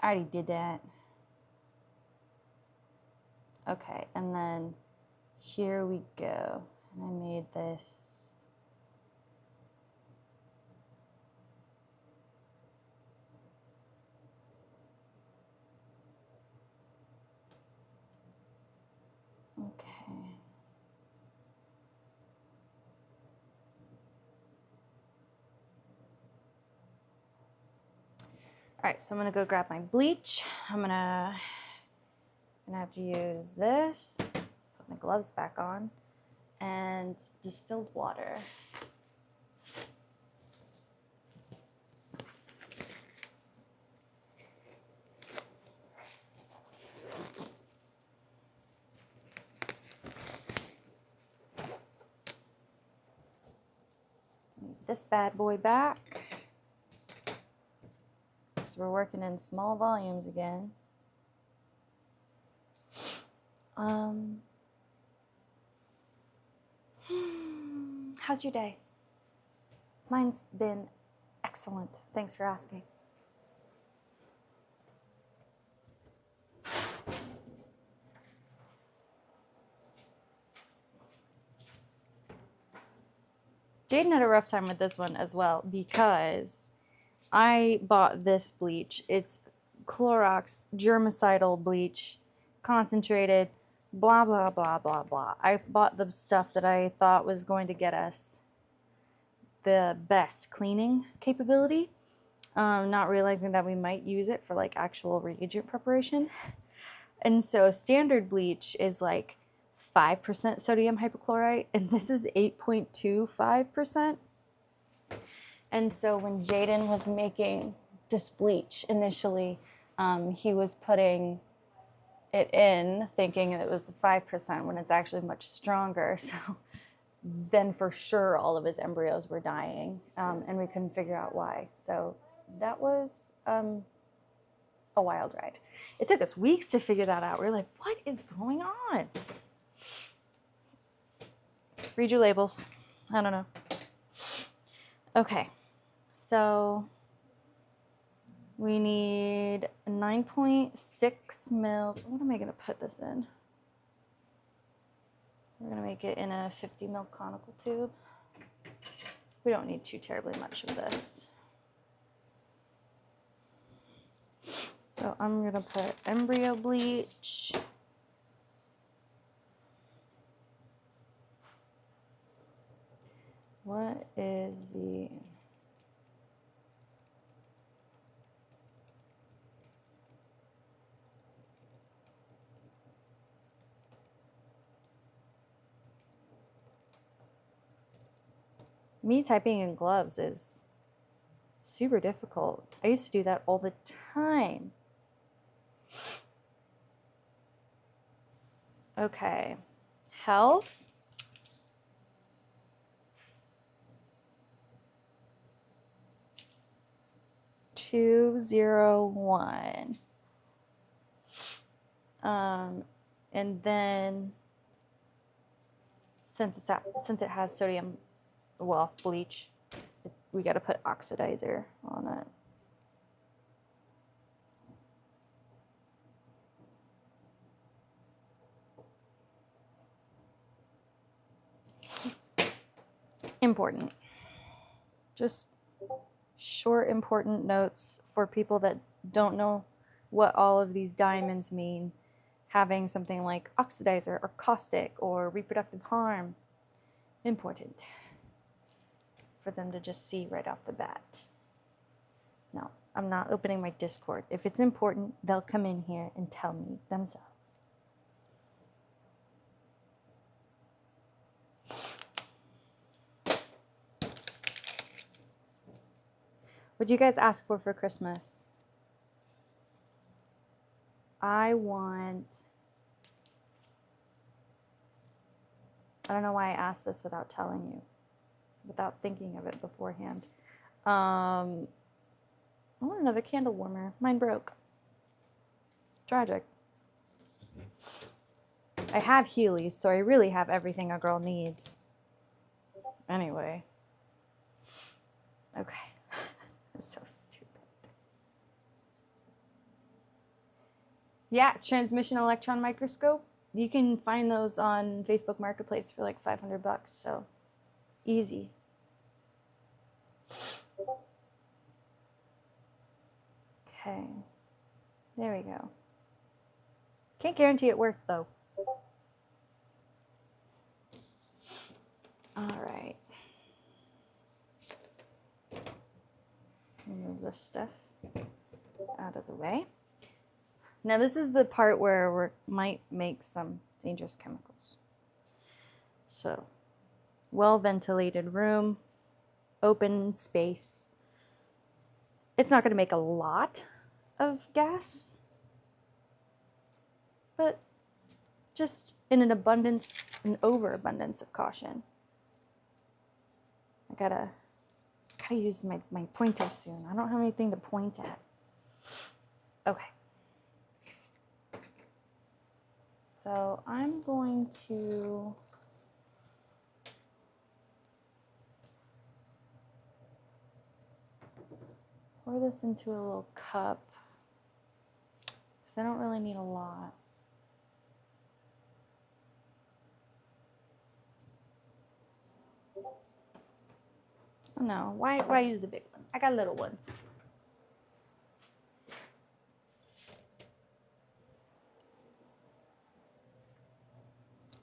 I already did that. Okay, and then here we go. And I made this. Okay. All right, so I'm gonna go grab my bleach. I'm gonna have to use this, put my gloves back on, and distilled water. This bad boy back. So we're working in small volumes again. How's your day? Mine's been excellent. Thanks for asking. Jaden had a rough time with this one as well because I bought this bleach. It's Clorox germicidal bleach, concentrated, blah, blah, blah, blah, blah. I bought the stuff that I thought was going to get us the best cleaning capability, not realizing that we might use it for like actual reagent preparation. And so standard bleach is like 5% sodium hypochlorite, and this is 8.25%. And so when Jaden was making this bleach initially, he was putting it in thinking it was 5% when it's actually much stronger. So then for sure all of his embryos were dying, and we couldn't figure out why. So that was a wild ride. It took us weeks to figure that out. We were like, what is going on? Read your labels. I don't know. Okay, so we need 9.6 mils. What am I going to put this in? We're going to make it in a 50 mil conical tube. We don't need too terribly much of this. So I'm going to put embryo bleach. What is the... Me typing in gloves is super difficult. I used to do that all the time. Okay, health. Two, 0, 1. And then since it has sodium, well, bleach, we got to put oxidizer on it. Important. Just short, important notes for people that don't know what all of these diamonds mean. Having something like oxidizer or caustic or reproductive harm, important for them to just see right off the bat. No, I'm not opening my Discord. If it's important, they'll come in here and tell me themselves. What'd you guys ask for Christmas? I don't know why I asked this without telling you, without thinking of it beforehand. I want another candle warmer. Mine broke. Tragic. I have Heelys, so I really have everything a girl needs. Anyway. Okay. That's so stupid. Yeah, transmission electron microscope. You can find those on Facebook Marketplace for like $500, so easy. Okay, there we go. Can't guarantee it works though. All right. Move this stuff out of the way. Now this is the part where we might make some dangerous chemicals. So, well-ventilated room, open space. It's not going to make a lot of gas, but just in an overabundance of caution. I gotta use my pointer soon. I don't have anything to point at. Okay. So I'm going to pour this into a little cup because I don't really need a lot. Oh no, why use the big one? I got little ones.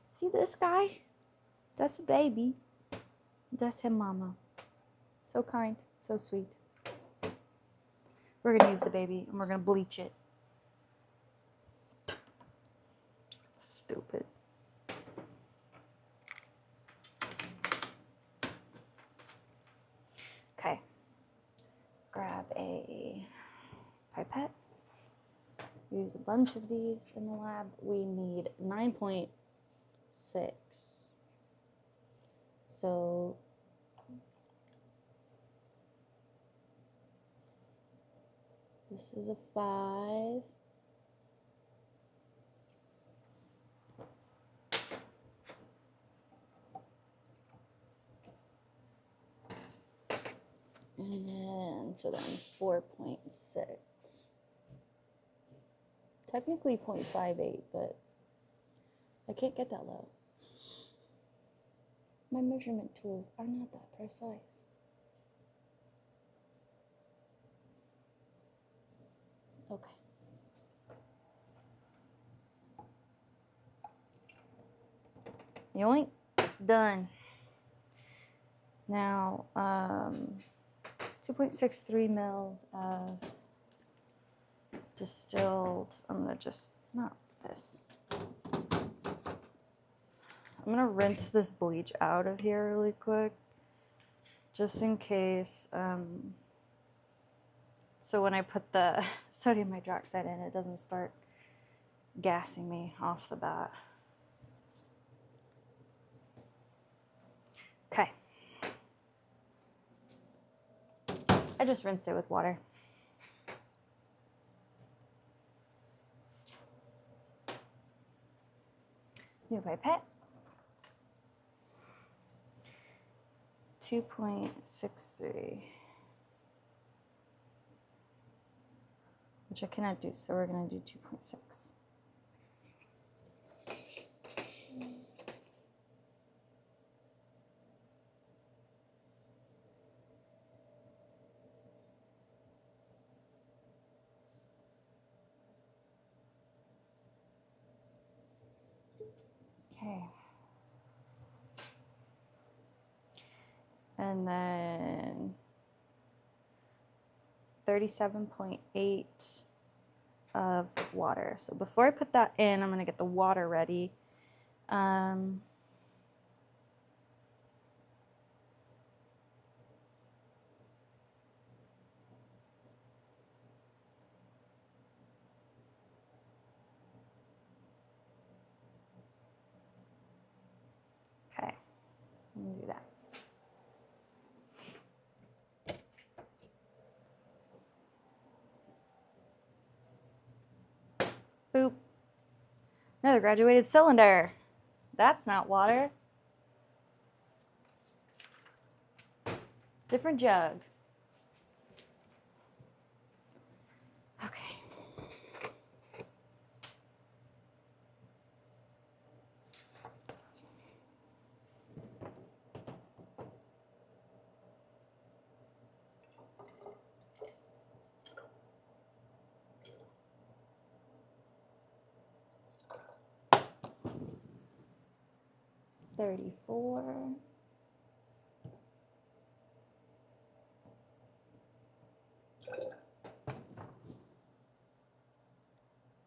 See this guy? That's a baby. That's his mama. So kind, so sweet. We're gonna use the baby and we're gonna bleach it. Stupid. Okay. Grab a pipette. Use a bunch of these in the lab. We need 9.6. So this is a 5. And then, so then 4.6. Technically 0.58, but I can't get that low. My measurement tools are not that precise. Okay. Yoink. Done. Now, 2.63 mils of distilled, I'm gonna just, not this. I'm gonna rinse this bleach out of here really quick, just in case. So when I put the sodium hydroxide in, it doesn't start gassing me off the bat. Okay. I just rinsed it with water. do a pipette. 2.63, which I cannot do, so we're going to do 2.6. Okay. And then 37.8 of water. So before I put that in, I'm going to get the water ready. Okay, let me do that. Boop. Another graduated cylinder. That's not water. Different jug. Okay. $34.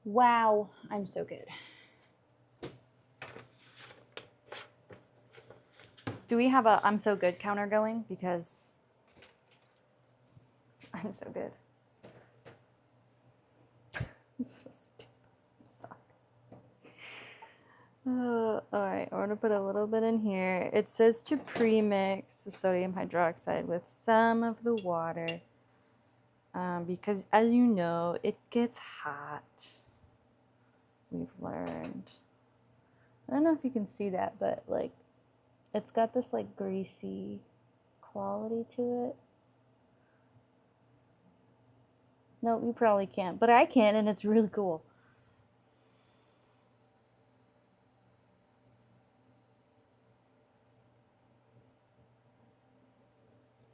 Wow, I'm so good. Do we have a I'm so good counter going? Because I'm so good. It's so stupid. I'm sorry. All right, I'm gonna put a little bit in here. It says to pre-mix the sodium hydroxide with some of the water because, as you know, it gets hot. We've learned. I don't know if you can see that, but like, it's got this like greasy quality to it. No, you probably can't, but I can, and it's really cool.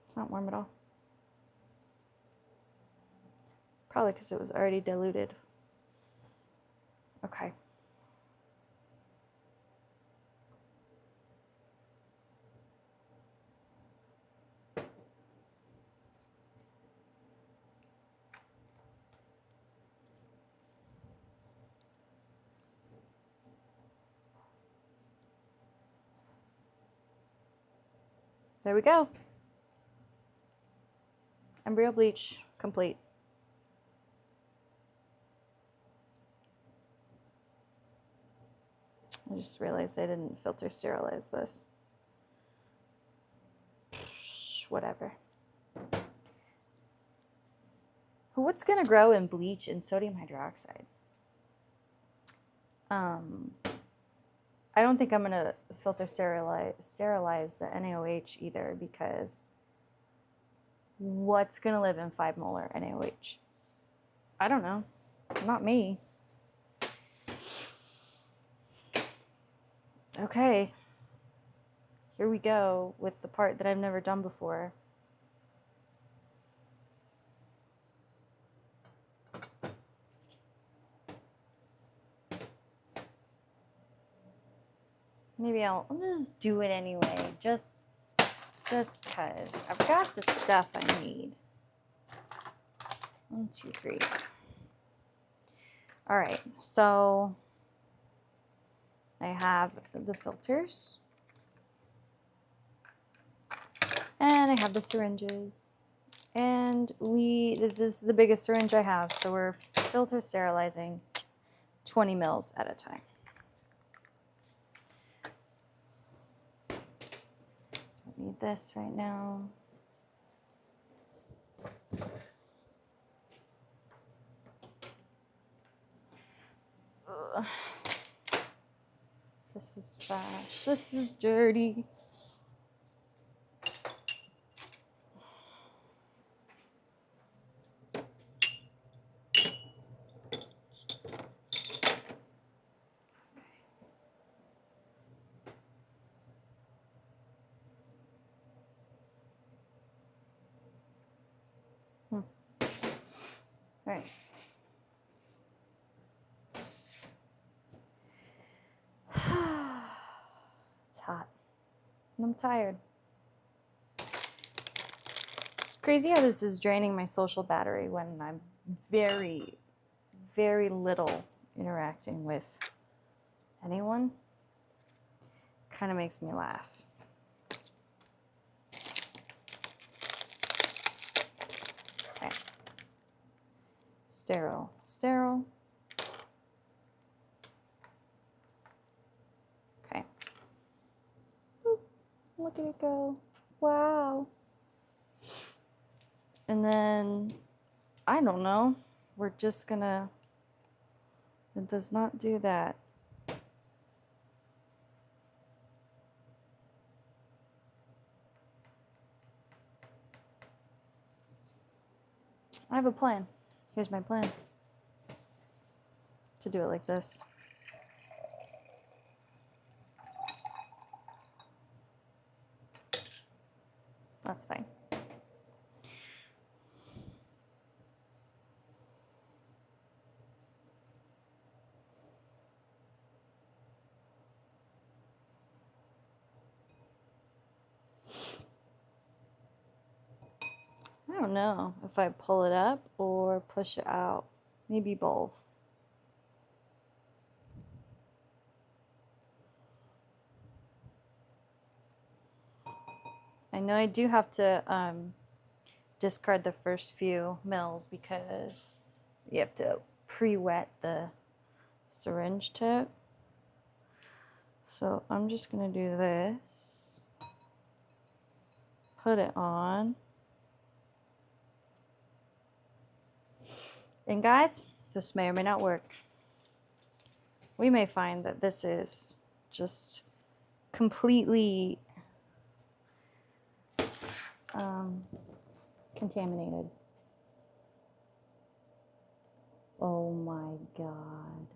It's not warm at all. Probably because it was already diluted. Okay. There we go. Embryo bleach complete. I just realized I didn't filter sterilize this. Whatever. What's gonna grow in bleach and sodium hydroxide? I don't think I'm gonna filter sterilize the NaOH either, because what's gonna live in 5 molar NaOH? I don't know. Not me. Okay. Here we go with the part that I've never done before. Maybe I'll just do it anyway, just because I've got the stuff I need. 1, 2, 3. All right, so I have the filters, and I have the syringes, and this is the biggest syringe I have, so we're filter sterilizing 20 mils at a time. Don't need this right now. This is trash. This is dirty. All right. It's hot. And I'm tired. It's crazy how this is draining my social battery when I'm very, very little interacting with anyone. Kind of makes me laugh. Okay. Sterile, sterile. Okay. Boop. Look at it go. Wow. And then, I don't know. We're just gonna, it does not do that. I have a plan. Here's my plan. To do it like this. That's fine. I don't know if I pull it up or push it out. Maybe both. I know I do have to discard the first few mils because you have to pre-wet the syringe tip. So I'm just gonna do this. Put it on. And guys, this may or may not work. We may find that this is just completely contaminated. Oh my God.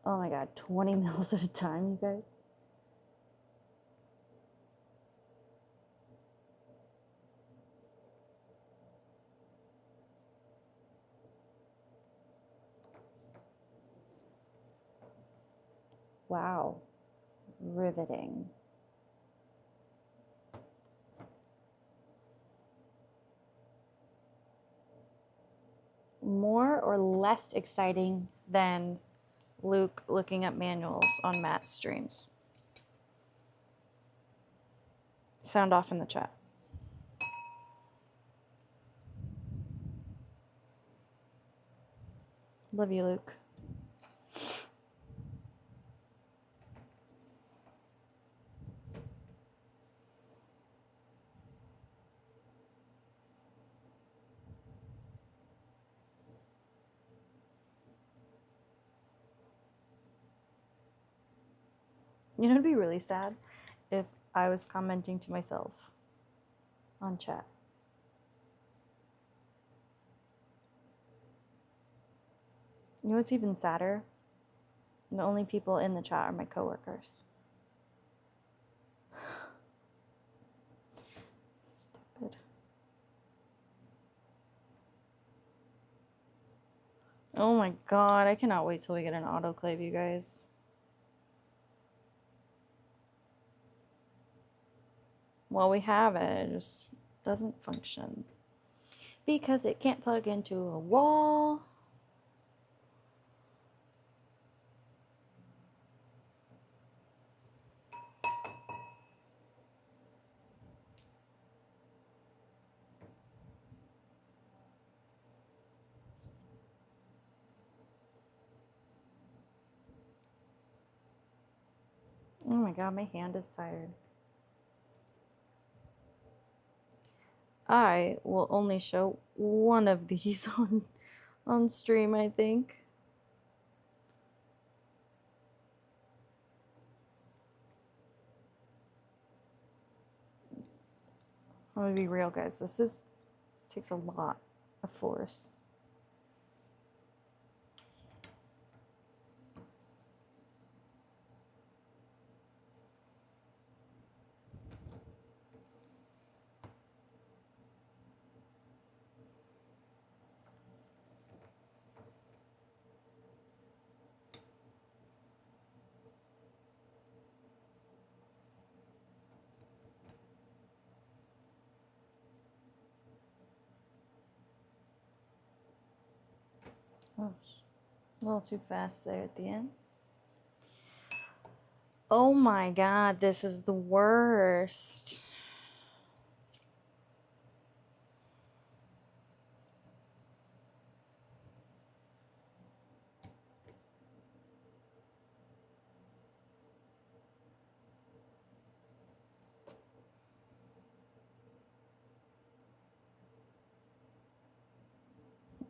Oh my God, 20 mils at a time, you guys. Wow, riveting. More or less exciting than Luke looking up manuals on Matt's streams? Sound off in the chat. Love you, Luke. You know, it'd be really sad if I was commenting to myself on chat. You know what's even sadder? The only people in the chat are my coworkers. Stupid. Oh my God, I cannot wait till we get an autoclave, you guys. Well, we have it, it just doesn't function. Because it can't plug into a wall. Oh my God, my hand is tired. I will only show one of these on stream, I think. I'm gonna be real, guys. This takes a lot of force. Oh, a little too fast there at the end. Oh my god, this is the worst.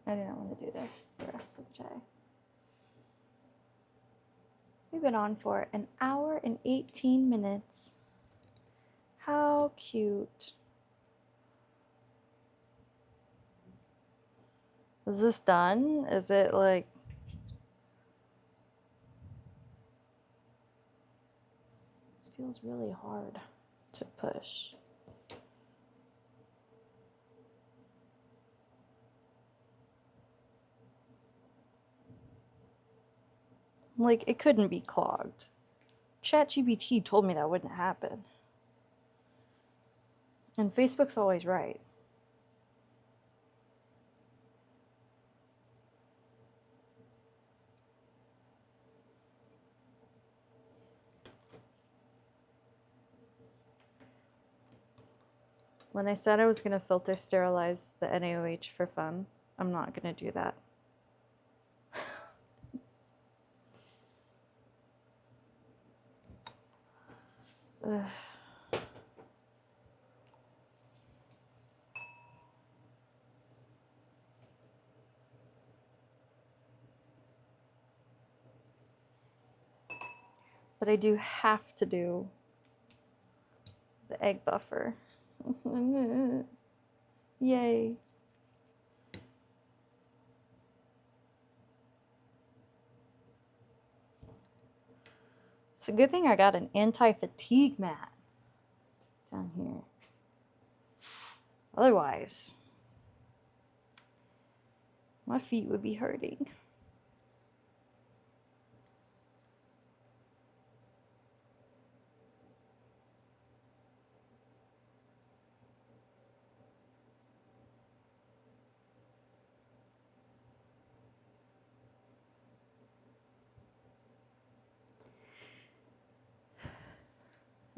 I didn't want to do this the rest of the day. We've been on for 1 hour and 18 minutes. How cute. Is this done? Is it like... This feels really hard to push. Like, it couldn't be clogged. ChatGPT told me that wouldn't happen. And Facebook's always right. When I said I was going to filter sterilize the NaOH for fun, I'm not going to do that. Ugh. But I do have to do the egg buffer. Yay. It's a good thing I got an anti-fatigue mat down here. Otherwise, my feet would be hurting.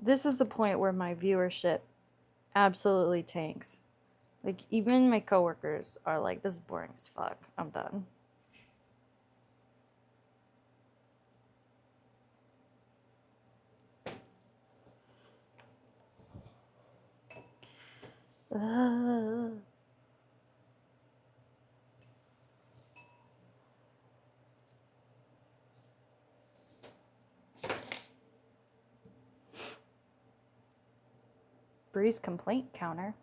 This is the point where my viewership absolutely tanks. Like, even my coworkers are like, this is boring as fuck. I'm done. Bree's complaint counter.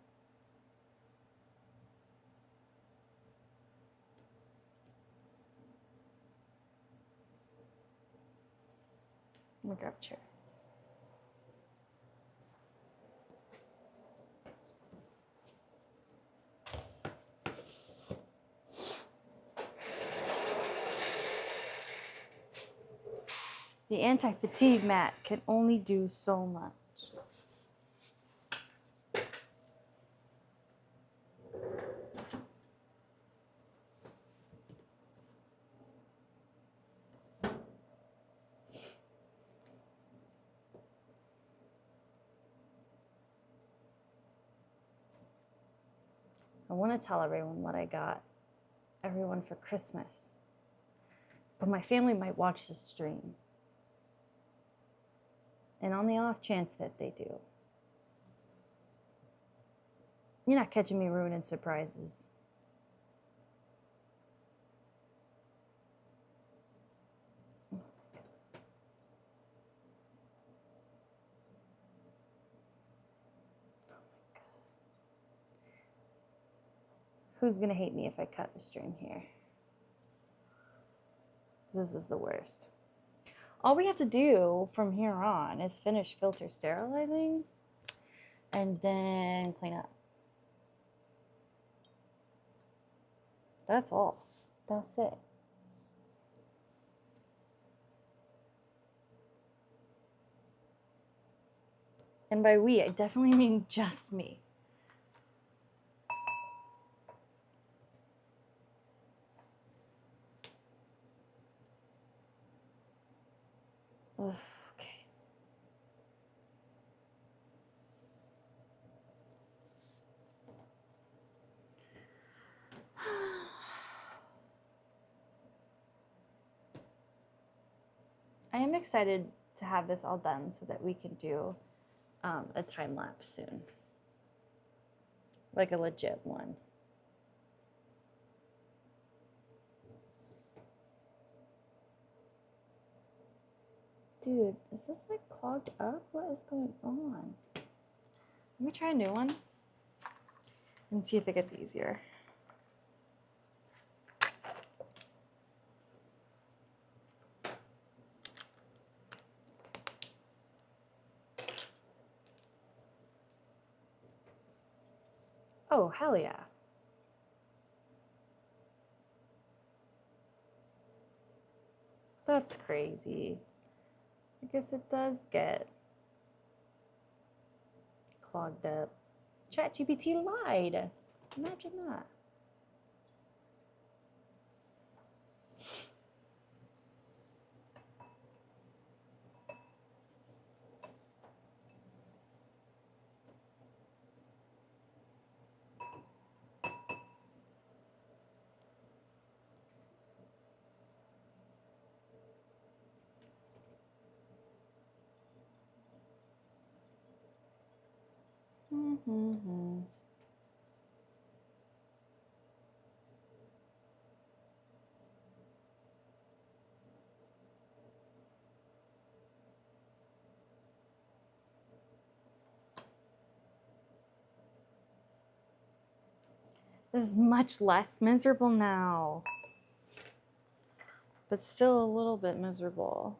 Let me grab a chair. The anti-fatigue mat can only do so much. I want to tell everyone what I got everyone for Christmas, but my family might watch this stream. And on the off chance that they do, you're not catching me ruining surprises. Who's gonna hate me if I cut the stream here? This is the worst. All we have to do from here on is finish filter sterilizing and then clean up. That's all. That's it. And by we, I definitely mean just me. Ugh, okay. I am excited to have this all done so that we can do a time lapse soon. Like a legit one. Dude, is this like clogged up? What is going on? Let me try a new one and see if it gets easier. Oh, hell yeah. That's crazy. I guess it does get clogged up. ChatGPT lied. Imagine that. Mm-hmm. This is much less miserable now, but still a little bit miserable.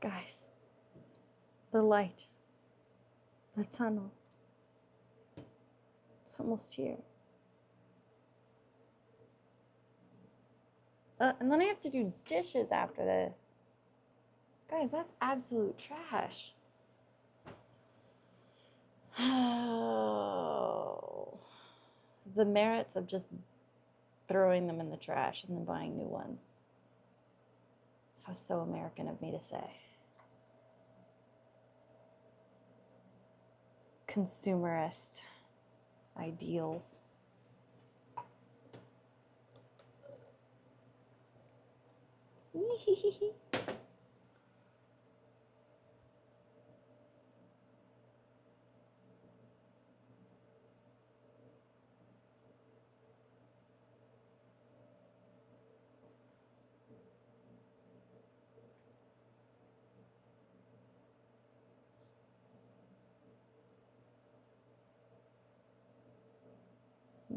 Guys, the light, the tunnel, it's almost here. And then I have to do dishes after this. Guys, that's absolute trash. Oh, the merits of just throwing them in the trash and then buying new ones. That was so American of me to say. Consumerist ideals.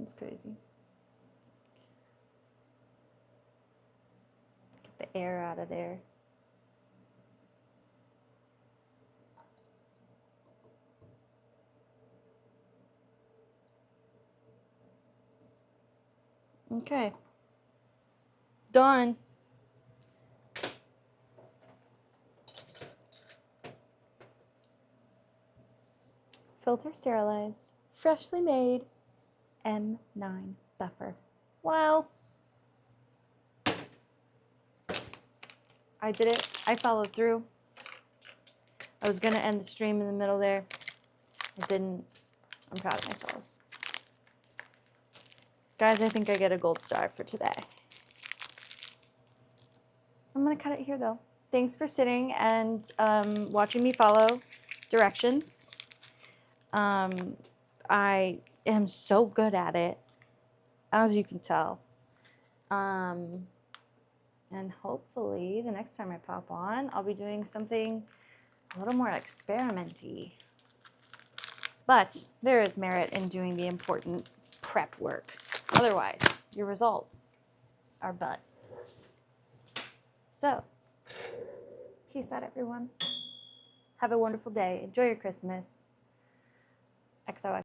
It's crazy. Get the air out of there. Okay. Done. Filter sterilized, freshly made M9 buffer. Well, I did it. I followed through. I was going to end the stream in the middle there. I didn't. I'm proud of myself. Guys, I think I get a gold star for today. I'm going to cut it here, though. Thanks for sitting and watching me follow directions. I am so good at it, as you can tell. And hopefully the next time I pop on, I'll be doing something a little more experimenty. But there is merit in doing the important prep work. Otherwise, your results are butt. So, peace out, everyone. Have a wonderful day. Enjoy your Christmas. XOX.